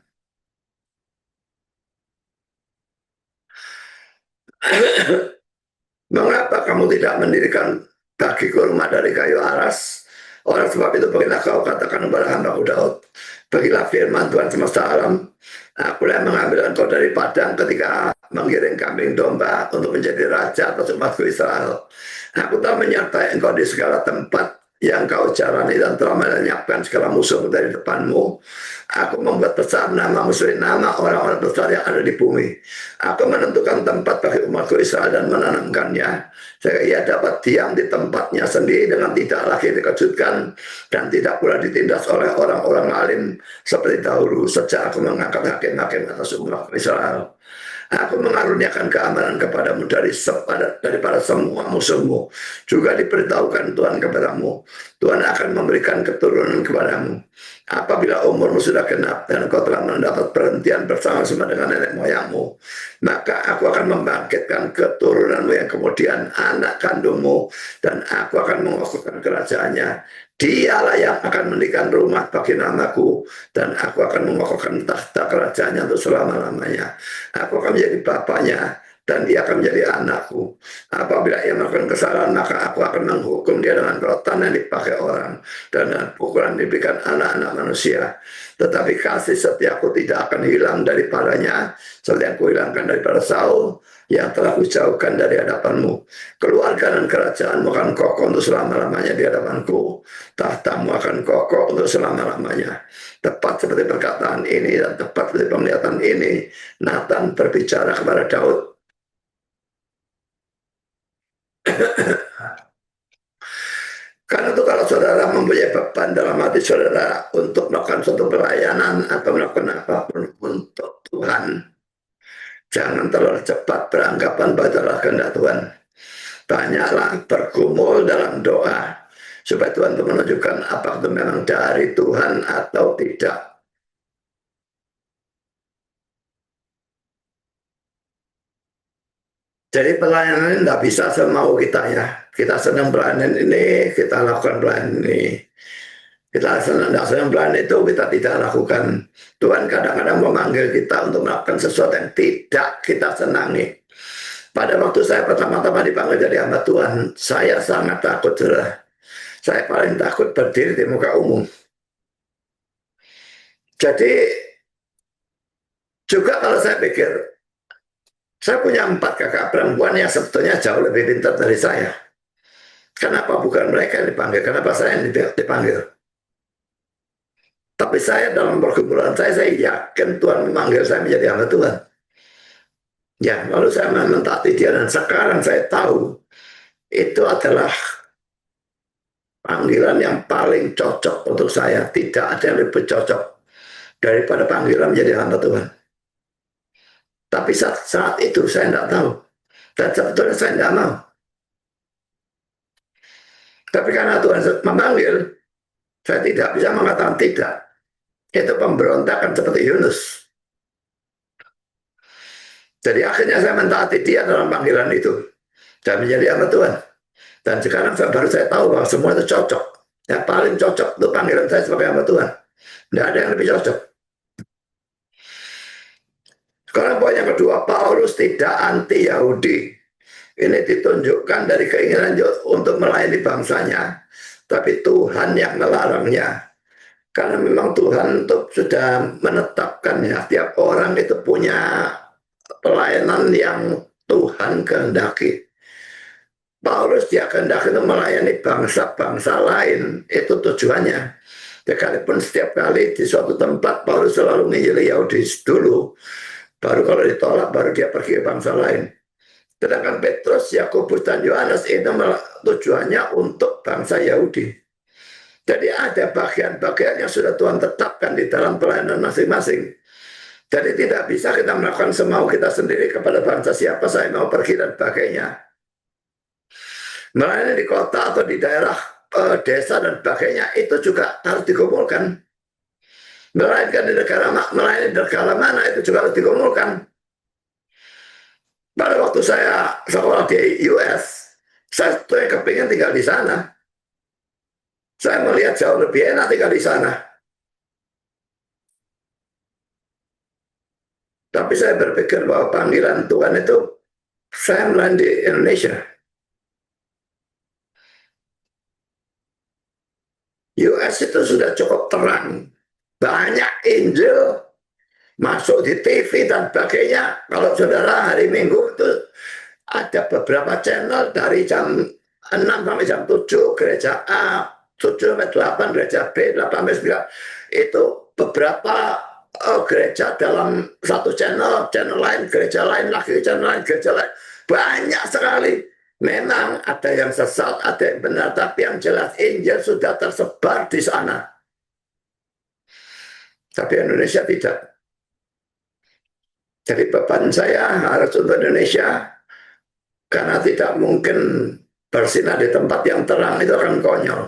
Mengapa kamu tidak mendirikan bagiku rumah dari kayu aras? Oleh sebab itu bagilah kau katakan kepada hamba-Ku Daud, bagilah firman Tuhan semesta alam, aku yang mengambil engkau dari padang ketika menggiring kambing domba untuk menjadi raja atas umatku Israel. Aku telah menyertai engkau di segala tempat yang kau jalani dan telah melenyapkan segala musuhmu dari depanmu. Aku membuat besar nama musuh, nama orang-orang besar yang ada di bumi. Aku menentukan tempat bagi umatku Israel dan menanamkannya, sehingga ia dapat diam di tempatnya sendiri dengan tidak lagi dikejutkan dan tidak pula ditindas oleh orang-orang alim seperti dahulu sejak aku mengangkat hakim-hakim atas umatku Israel. Aku mengaruniakan keamanan kepadamu daripada semua musuhmu. Juga diberitahukan Tuhan kepadamu, Tuhan akan memberikan keturunan kepadamu. Apabila umurmu sudah genap dan kau telah mendapat perhentian bersama-sama dengan nenek moyangmu, maka aku akan membangkitkan keturunanmu yang kemudian anak kandungmu, dan aku akan mengokohkan kerajaannya. Dialah yang akan mendirikan rumah bagi namaku, dan aku akan mengokohkan tahta kerajaannya untuk selama-lamanya. Aku akan menjadi bapaknya dan dia akan menjadi anakku. Apabila ia melakukan kesalahan, maka aku akan menghukum dia dengan rotan yang dipakai orang dan dengan pukulan diberikan anak-anak manusia. Tetapi kasih setiaku tidak akan hilang daripadanya, seperti yang kuhilangkan daripada Saul yang telah kujauhkan dari hadapanmu. Keluarga dan kerajaanmu akan kokoh untuk selama-lamanya di hadapanku. Tahtamu akan kokoh untuk selama-lamanya. Tepat seperti perkataan ini dan tepat seperti penglihatan ini, Nathan berbicara kepada Daud. Karena itu kalau saudara mempunyai beban dalam hati saudara untuk melakukan suatu pelayanan atau melakukan apapun untuk Tuhan, jangan terlalu cepat beranggapan bahwa kehendak Tuhan. Banyaklah bergumul dalam doa supaya Tuhan itu menunjukkan apakah itu memang dari Tuhan atau tidak. Jadi pelayanan ini tidak bisa semau kita ya. Kita sedang pelayanan ini, kita lakukan pelayanan ini. Kita tidak sedang pelayanan itu, kita tidak lakukan. Tuhan kadang-kadang memanggil kita untuk melakukan sesuatu yang tidak kita senangi. Pada waktu saya pertama-tama dipanggil jadi hamba Tuhan, saya sangat takut. Saya paling takut berdiri di muka umum. Jadi juga kalau saya pikir, saya punya 4 kakak perempuan yang sebetulnya jauh lebih pintar dari saya. Kenapa bukan mereka yang dipanggil? Kenapa saya yang dipanggil? Tapi saya dalam pergumulan saya yakin Tuhan memanggil saya menjadi hamba Tuhan. Ya, lalu saya mentaati dia dan sekarang saya tahu itu adalah panggilan yang paling cocok untuk saya. Tidak ada yang lebih cocok daripada panggilan menjadi hamba Tuhan. Tapi saat itu saya tidak tahu. Dan sebetulnya saya tidak mau. Tapi karena Tuhan memanggil, saya tidak bisa mengatakan tidak. Itu pemberontakan seperti Yunus. Jadi akhirnya saya mentaati dia dalam panggilan itu dan menjadi hamba Tuhan. Dan sekarang baru saya tahu bahwa semua itu cocok. Yang paling cocok untuk panggilan saya sebagai hamba Tuhan. Tidak ada yang lebih cocok. Sekarang poin yang kedua, Paulus tidak anti Yahudi. Ini ditunjukkan dari keinginan untuk melayani bangsanya. Tapi Tuhan yang melarangnya. Karena memang Tuhan itu sudah menetapkan ya, tiap orang itu punya pelayanan yang Tuhan kehendaki. Paulus dia kehendaki untuk melayani bangsa-bangsa lain, itu tujuannya. Sekalipun setiap kali di suatu tempat Paulus selalu menginjili Yahudi dulu, baru kalau ditolak baru dia pergi ke bangsa lain. Sedangkan Petrus, Yakobus, dan Yohanes itu tujuannya untuk bangsa Yahudi. Jadi ada bagian-bagian yang sudah Tuhan tetapkan di dalam pelayanan masing-masing. Jadi tidak bisa kita melakukan semau kita sendiri kepada bangsa siapa saya mau pergi dan sebagainya. Melayani di kota atau di daerah desa dan sebagainya itu juga harus dikumpulkan. Melayani di negara mana itu juga harus dikumpulkan. Pada waktu saya sekolah di US, saya tuh yang kepingin tinggal di sana. Saya melihat jauh lebih enak tinggal di sana. Tapi saya berpikir bahwa panggilan Tuhan itu saya melayani di Indonesia. US itu sudah cukup terang. Banyak Injil masuk di TV dan sebagainya. Kalau saudara hari Minggu itu ada beberapa channel dari jam 6 sampai jam 7 gereja A, 7 sampai 8 gereja B, 8 sampai 9. Itu beberapa gereja dalam satu channel, channel lain, gereja lain lagi, channel lain, gereja lain. Banyak sekali. Memang ada yang sesat, ada yang benar, tapi yang jelas Injil sudah tersebar di sana. Tapi Indonesia tidak. Jadi beban saya harus untuk Indonesia, karena tidak mungkin bersinar di tempat yang terang, itu akan konyol.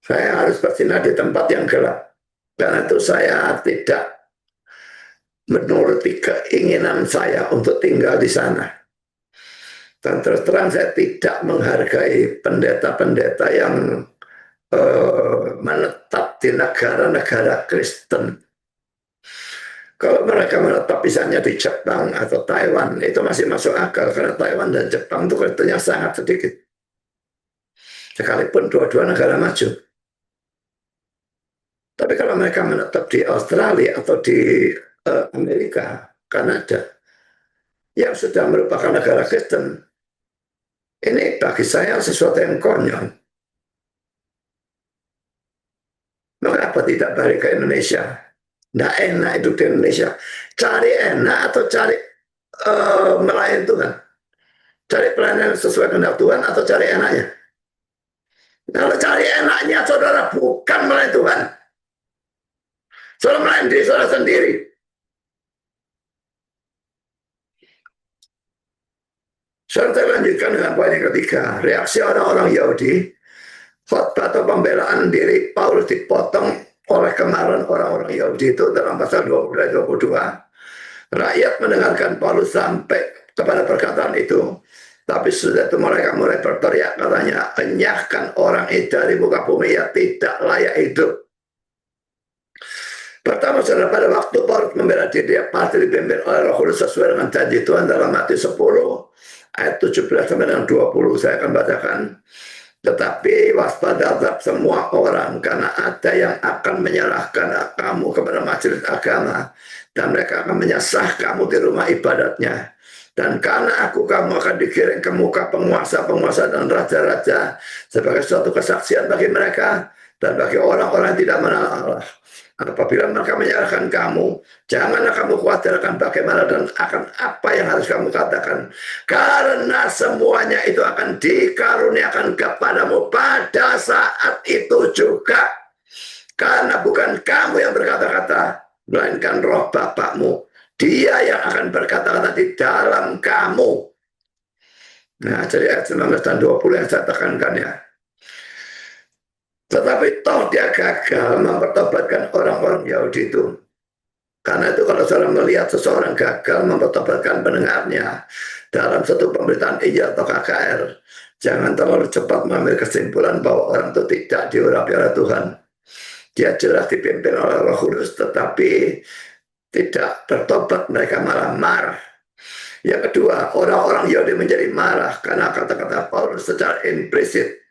Saya harus bersinar di tempat yang gelap. Karena itu saya tidak menuruti keinginan saya untuk tinggal di sana. Dan terus terang saya tidak menghargai pendeta-pendeta yang menetap di negara-negara Kristen. Kalau mereka menetap misalnya di Jepang atau Taiwan, itu masih masuk akal, karena Taiwan dan Jepang itu Kristennya sangat sedikit. Sekalipun dua-dua negara maju. Tapi kalau mereka menetap di Australia atau di Amerika, Kanada, yang sudah merupakan negara Kristen, ini bagi saya sesuatu yang konyol. Mengapa tidak balik ke Indonesia? Nggak enak hidup di Indonesia. Cari enak atau cari melayani Tuhan? Cari pelayanan sesuai kehendak Tuhan atau cari enaknya? Kalau cari enaknya, saudara, bukan melayani Tuhan. Saudara melayani diri saudara sendiri. Saya lanjutkan dengan poin yang ketiga. Reaksi orang-orang Yahudi, khotbah atau pembelaan diri Paulus dipotong oleh kemarahan orang-orang Yahudi itu dalam pasal 22. Rakyat mendengarkan Paulus sampai kepada perkataan itu. Tapi sudah itu mereka mulai berteriak, katanya, enyahkan orang itu dari muka bumi, ya tidak layak hidup. Pertama, saudara, pada waktu Paulus membela diri, dia pasti dipimpin oleh Roh Kudus sesuai dengan janji Tuhan dalam Matius 10 ayat 17 sampai dengan 20. Saya akan bacakan. Tetapi waspada terhadap semua orang, karena ada yang akan menyerahkan kamu kepada majelis agama, dan mereka akan menyesah kamu di rumah ibadatnya. Dan karena kamu akan dikirim ke muka penguasa-penguasa dan raja-raja sebagai suatu kesaksian bagi mereka dan bagi orang-orang yang tidak mengenal Allah. Apabila mereka menyerahkan kamu, janganlah kamu khawatirkan bagaimana dan akan apa yang harus kamu katakan. Karena semuanya itu akan dikaruniakan kepadamu pada saat itu juga. Karena bukan kamu yang berkata-kata, melainkan Roh Bapakmu. Dia yang akan berkata-kata di dalam kamu. Nah, jadi ayat 19 dan 20 yang saya tekankan ya. Tetapi toh dia gagal mempertobatkan orang-orang Yahudi itu. Karena itu kalau saudara melihat seseorang gagal mempertobatkan pendengarnya dalam satu pemberitaan iya atau KKR, jangan terlalu cepat mengambil kesimpulan bahwa orang itu tidak diurapi oleh Tuhan. Dia jelas dipimpin oleh Roh Kudus, tetapi tidak bertobat, mereka malah marah. Yang kedua, orang-orang Yahudi menjadi marah karena kata-kata Paulus secara implisit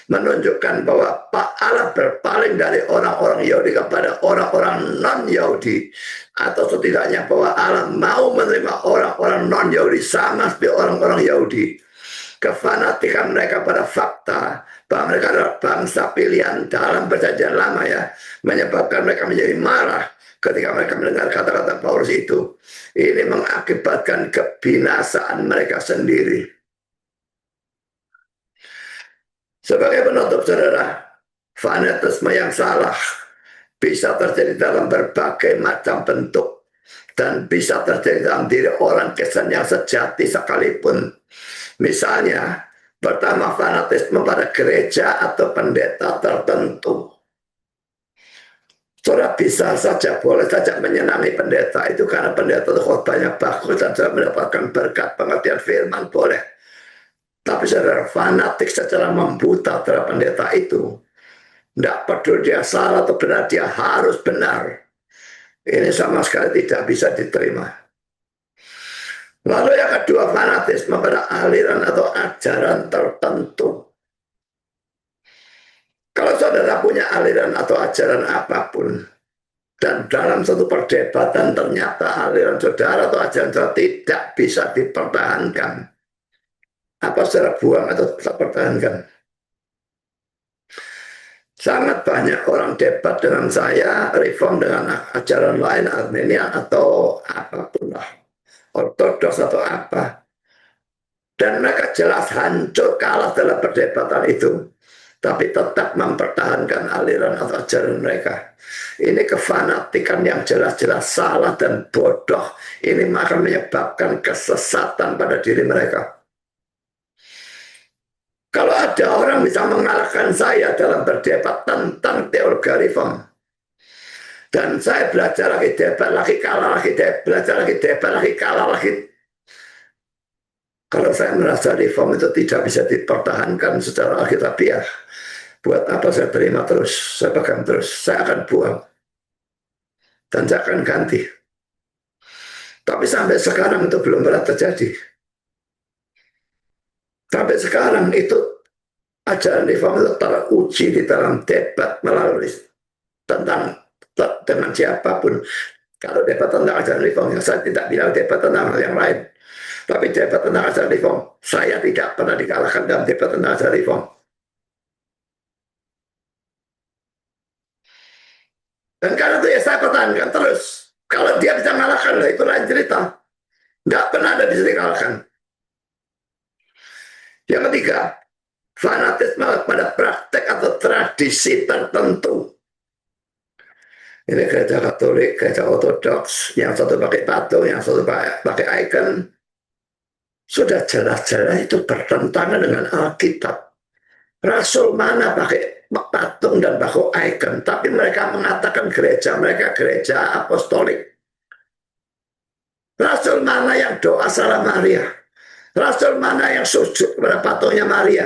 menunjukkan bahwa Pak Allah berpaling dari orang-orang Yahudi kepada orang-orang non-Yahudi, atau setidaknya bahwa Allah mau menerima orang-orang non-Yahudi sama seperti orang-orang Yahudi. Kefanatikan mereka pada fakta bahwa mereka adalah bangsa pilihan dalam perjanjian lama ya, menyebabkan mereka menjadi marah ketika mereka mendengar kata-kata Paulus itu. Ini mengakibatkan kebinasaan mereka sendiri. Sebagai penutup saudara, fanatisme yang salah bisa terjadi dalam berbagai macam bentuk dan bisa terjadi dalam diri orang Kristen yang sejati sekalipun. Misalnya, pertama, fanatisme pada gereja atau pendeta tertentu. Saudara bisa saja, boleh saja menyenangi pendeta itu karena pendeta itu khotbahnya bagus dan sudah mendapatkan berkat pengertian firman, boleh. Tapi saudara fanatik secara membuta terhadap pendeta itu, tidak peduli dia salah atau benar, dia harus benar. Ini sama sekali tidak bisa diterima. Lalu yang kedua, fanatisme pada aliran atau ajaran tertentu. Kalau saudara punya aliran atau ajaran apapun, dan dalam satu perdebatan ternyata aliran saudara atau ajaran saudara tidak bisa dipertahankan, apa saudara buang atau tetap pertahankan? Sangat banyak orang debat dengan saya, reform dengan ajaran lain, Armenia atau apapun lah, ortodoks atau apa. Dan mereka jelas hancur kalah dalam perdebatan itu, tapi tetap mempertahankan aliran atau ajaran mereka. Ini kefanatikan yang jelas-jelas salah dan bodoh. Ini akan menyebabkan kesesatan pada diri mereka. Kalau ada orang bisa mengalahkan saya dalam berdebat tentang teologi reform, dan saya belajar lagi, debat lagi, kalah lagi, belajar lagi, debat lagi, kalah lagi. Kalau saya merasa reform itu tidak bisa dipertahankan secara alkitabiah, buat apa saya terima terus, saya pegang terus, saya akan buang. Dan saya akan ganti. Tapi sampai sekarang itu belum pernah terjadi. Sampai sekarang itu ajaran reform itu teruji di dalam debat melalui tentang dengan siapapun. Kalau debat tentang ajaran reform, saya tidak bilang debat tentang hal yang lain. Tapi debat tentang ajaran reform, saya tidak pernah dikalahkan dalam debat tentang ajaran reform. Dan karena itu ya saya pertahankan terus. Kalau dia bisa mengalahkan, itu lain cerita. Nggak pernah ada bisa dikalahkan. Yang ketiga, fanatisme pada praktek atau tradisi tertentu. Ini gereja Katolik, gereja Ortodoks, yang satu pakai patung, yang satu pakai ikon. Sudah jelas-jelas itu bertentangan dengan Alkitab. Rasul mana pakai patung dan pakai ikon, tapi mereka mengatakan gereja mereka gereja apostolik. Rasul mana yang doa salam Maria? Rasul mana yang sujud kepada patungnya Maria?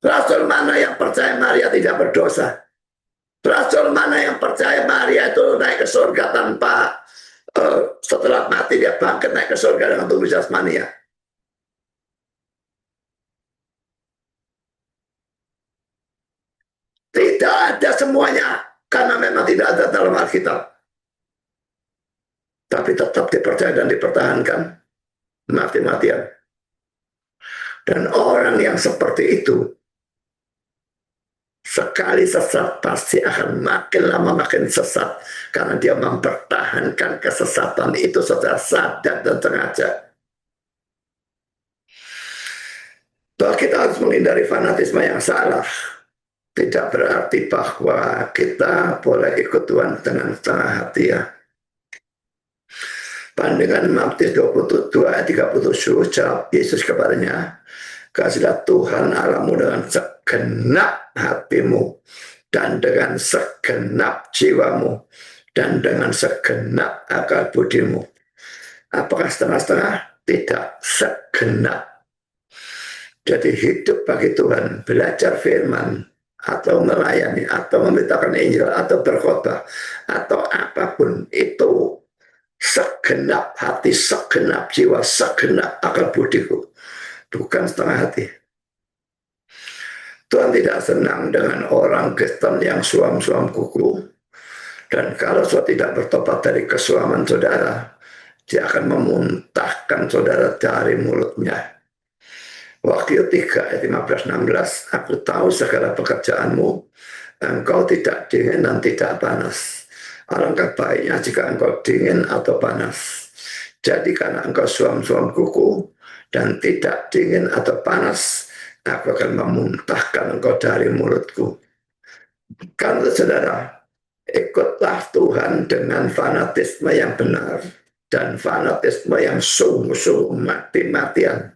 Rasul mana yang percaya Maria tidak berdosa? Rasul mana yang percaya Maria itu naik ke surga tanpa setelah mati dia bangkit naik ke surga dengan tubuh jasmania? Tidak ada semuanya, karena memang tidak ada dalam Alkitab. Tapi tetap dipercaya dan dipertahankan mati-matian. Dan orang yang seperti itu sekali sesat pasti akan makin lama makin sesat, karena dia mempertahankan kesesatan itu secara sadar dan sengaja. Bahwa kita harus menghindari fanatisme yang salah tidak berarti bahwa kita boleh ikut Tuhan dengan setengah hati ya. Pandangan Matius 22 ayat 37, jawab Yesus kepadanya, kasihlah Tuhan Allahmu dengan segenap hatimu dan dengan segenap jiwamu dan dengan segenap akal budimu. Apakah setengah-setengah? Tidak, segenap. Jadi hidup bagi Tuhan, belajar firman, atau melayani, atau memberitakan Injil, atau berkhotbah, atau apapun itu, segenap hati, segenap jiwa, segenap akal budiku, bukan setengah hati. Tuhan tidak senang dengan orang Kristen yang suam-suam kuku, dan kalau saudara tidak bertobat dari kesuaman saudara, dia akan memuntahkan saudara dari mulutnya. Wahyu 3 ayat 15-16, aku tahu segala pekerjaanmu, engkau tidak dingin dan tidak panas. Alangkah baiknya jika engkau dingin atau panas. Jadi karena engkau suam-suam kuku dan tidak dingin atau panas, aku akan memuntahkan engkau dari mulutku. Karena saudara, ikutlah Tuhan dengan fanatisme yang benar dan fanatisme yang sungguh-sungguh mati-matian,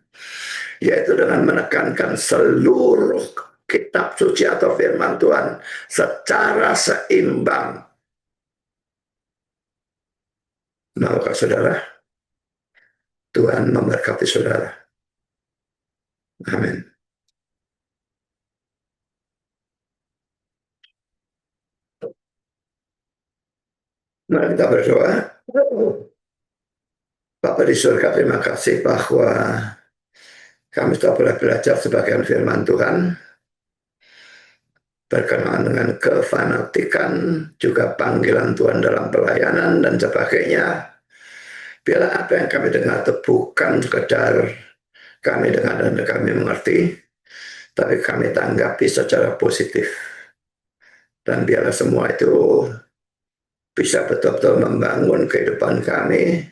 yaitu dengan menekankan seluruh kitab suci atau firman Tuhan secara seimbang. Maukah saudara? Tuhan memberkati saudara. Amin. Mari kita berdoa. Bapa di surga, terima kasih bahwa kami telah boleh belajar sebagian firman Tuhan berkenaan dengan kefanatikan, juga panggilan Tuhan dalam pelayanan dan sebagainya. Bila apa yang kami dengar itu bukan sekedar kami dengar dan kami mengerti, tapi kami tanggapi secara positif. Dan biarlah semua itu bisa betul-betul membangun kehidupan kami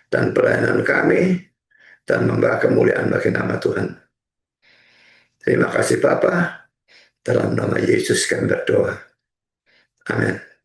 dan pelayanan kami dan membawa kemuliaan bagi nama Tuhan. Terima kasih Bapa, dalam nama Yesus kami berdoa. Amin.